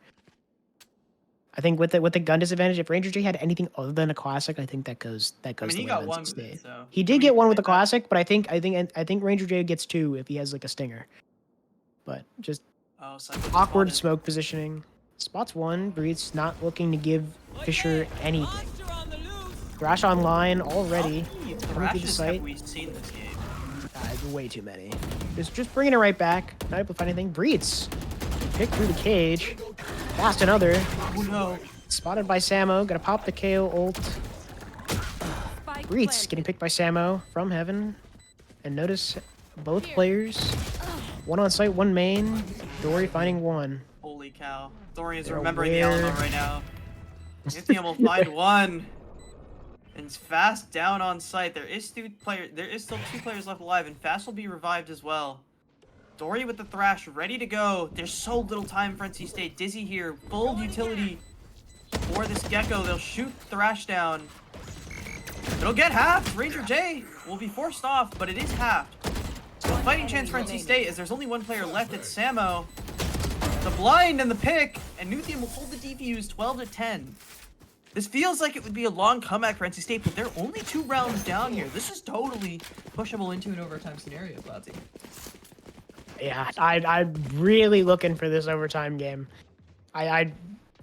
I think with the gun disadvantage, if Ranger J had anything other than a classic, I think that goes. I mean, the he way got of one NC with State. it, so. He did get one with the classic, but I think Ranger J gets two if he has like a Stinger. But just Oh, Cypher awkward spotted. smoke positioning. Spots one. Breeds not looking to give Fisher anything. Thrash online already. How many Coming through the thrashes site. have we seen this game? Way too many. Just bringing it right back. Not able to find anything. Breeds. Pick through the cage. Fast another. Oh no. Spotted by Samo. Gonna pop the KO ult. Spike Breeds planted. getting picked by Samo from heaven. And notice both players. One on site, one main. Dory finding one. Holy cow. Thorian is They're remembering the aware. element right now. Nithium will find one. And it's Fast down on site. There is still two players left alive, and Fast will be revived as well. Dory with the Thrash ready to go. There's so little time for NC State. Dizzy here, full utility for this Gecko. They'll shoot Thrash down. It'll get halved. Ranger J will be forced off, but it is halved. So the fighting chance for NC State is there's only one player left. It's Samo. The blind and the pick, and Nuthium will hold the defuse 12-10. This feels like it would be a long comeback for NC State, but they're only 2 rounds down here. This is totally pushable into an overtime scenario, Cloudsy. Yeah, I'm really looking for this overtime game.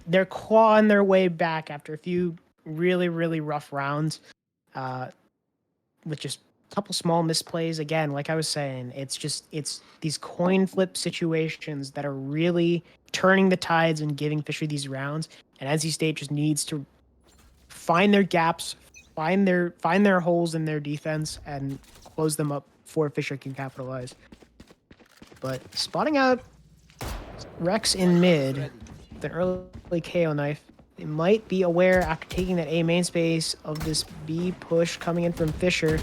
They're clawing their way back after a few really rough rounds, with just a couple small misplays. Again, like I was saying, it's these coin flip situations that are really turning the tides and giving Fisher these rounds. And NC State just needs to find their gaps, find their holes in their defense, and close them up before Fisher can capitalize. But spotting out Rex in mid with an early KO knife. They might be aware after taking that A main space of this B push coming in from Fisher.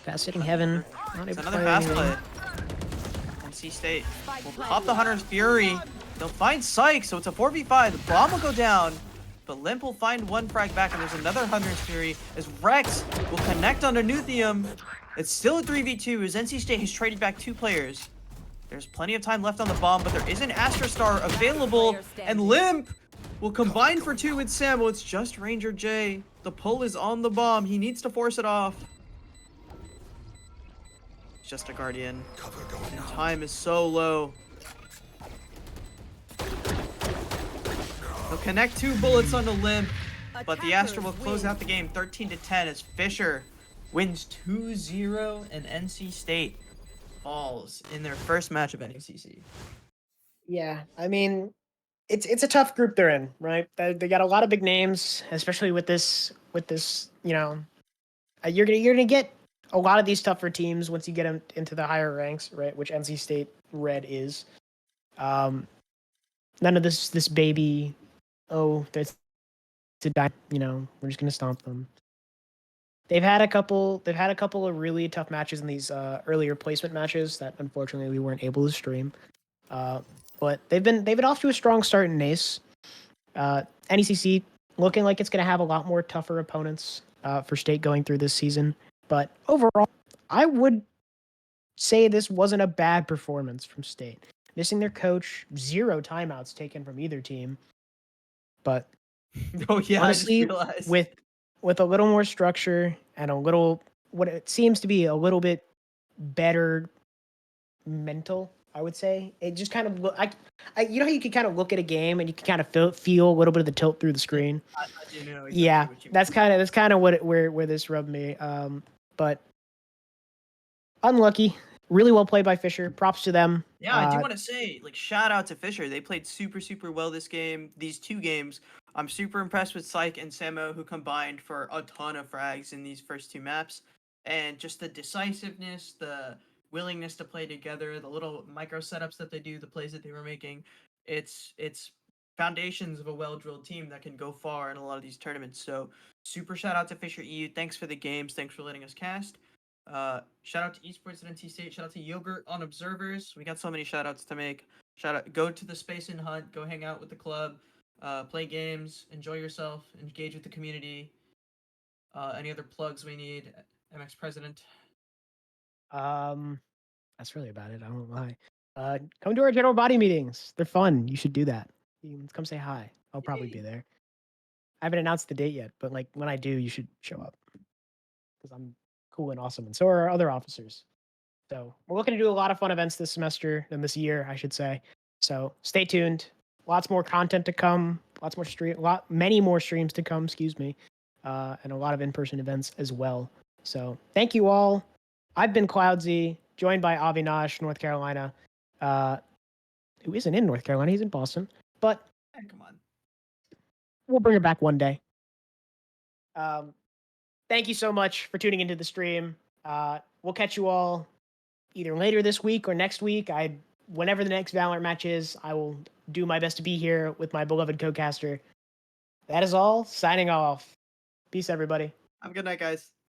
Fast hitting Heaven. Not It's able to another play fast anything. play. NC State will pop the Hunter's Fury. They'll find Syke, so it's a 4v5. The bomb will go down, but Limp will find one frag back, and there's another Hunter's Fury as Rex will connect onto Nuthium. It's still a 3v2 as NC State has traded back 2 players. There's plenty of time left on the bomb, but there is an Astra Star available, and Limp will combine for 2 with Samo. It's just Ranger J. The pull is on the bomb. He needs to force it off. It's just a Guardian. And time is so low. He'll connect 2 bullets onto Limp, but the Astra will close out the game 13-10 as Fisher wins 2-0 and NC State falls in their first match of NECC. Yeah, I mean, it's a tough group they're in, right? They got a lot of big names, especially with this, you know, you're gonna get a lot of these tougher teams once you get them into the higher ranks, right? Which NC State Red is. None of this baby, oh, that's to die. You know, we're just gonna stomp them. They've had a couple of really tough matches in these earlier placement matches that unfortunately we weren't able to stream. But they've been off to a strong start in NACE. NECC looking like it's going to have a lot more tougher opponents for State going through this season. But overall, I would say this wasn't a bad performance from State. Missing their coach, 0 timeouts taken from either team. But Oh yeah, honestly, I just realized. with a little more structure and a little, what it seems to be a little bit better mental, I would say. It just kind of you know how you can kind of look at a game and you can kind of feel a little bit of the tilt through the screen. I do know exactly Yeah, what you that's mean. kind of what where this rubbed me. But unlucky. Really well played by Fisher. Props to them. Yeah, I do want to say, like, shout out to Fisher. They played super well this game, these 2 games. I'm super impressed with Syke and Samo, who combined for a ton of frags in these first 2 maps. And just the decisiveness, the willingness to play together, the little micro setups that they do, the plays that they were making. It's foundations of a well-drilled team that can go far in a lot of these tournaments. So super shout out to Fisher EU. Thanks for the games. Thanks for letting us cast. Shout out to esports at NC State. Shout out to Yogurt on Observers. We got so many shout outs to make. Shout out, go to the space and hunt, go hang out with the club, play games, enjoy yourself, engage with the community. Any other plugs we need, MX President? That's really about it. I don't know why. Come to our general body meetings. They're fun. You should do that. You can come say hi. I'll probably be there. I haven't announced the date yet, but like when I do, you should show up because I'm cool and awesome, and so are our other officers. So we're looking to do a lot of fun events this semester and this year, I should say. So stay tuned. Lots more content to come. Many more streams to come. Excuse me, and a lot of in-person events as well. So thank you all. I've been Cloudsy, joined by Avinash, North Carolina, who isn't in North Carolina. He's in Boston, but Hey, come on. we'll bring her back one day. Thank you so much for tuning into the stream. We'll catch you all either later this week or next week. Whenever the next Valorant match is, I will do my best to be here with my beloved co-caster. That is all. Signing off. Peace, everybody. Have a good night, guys.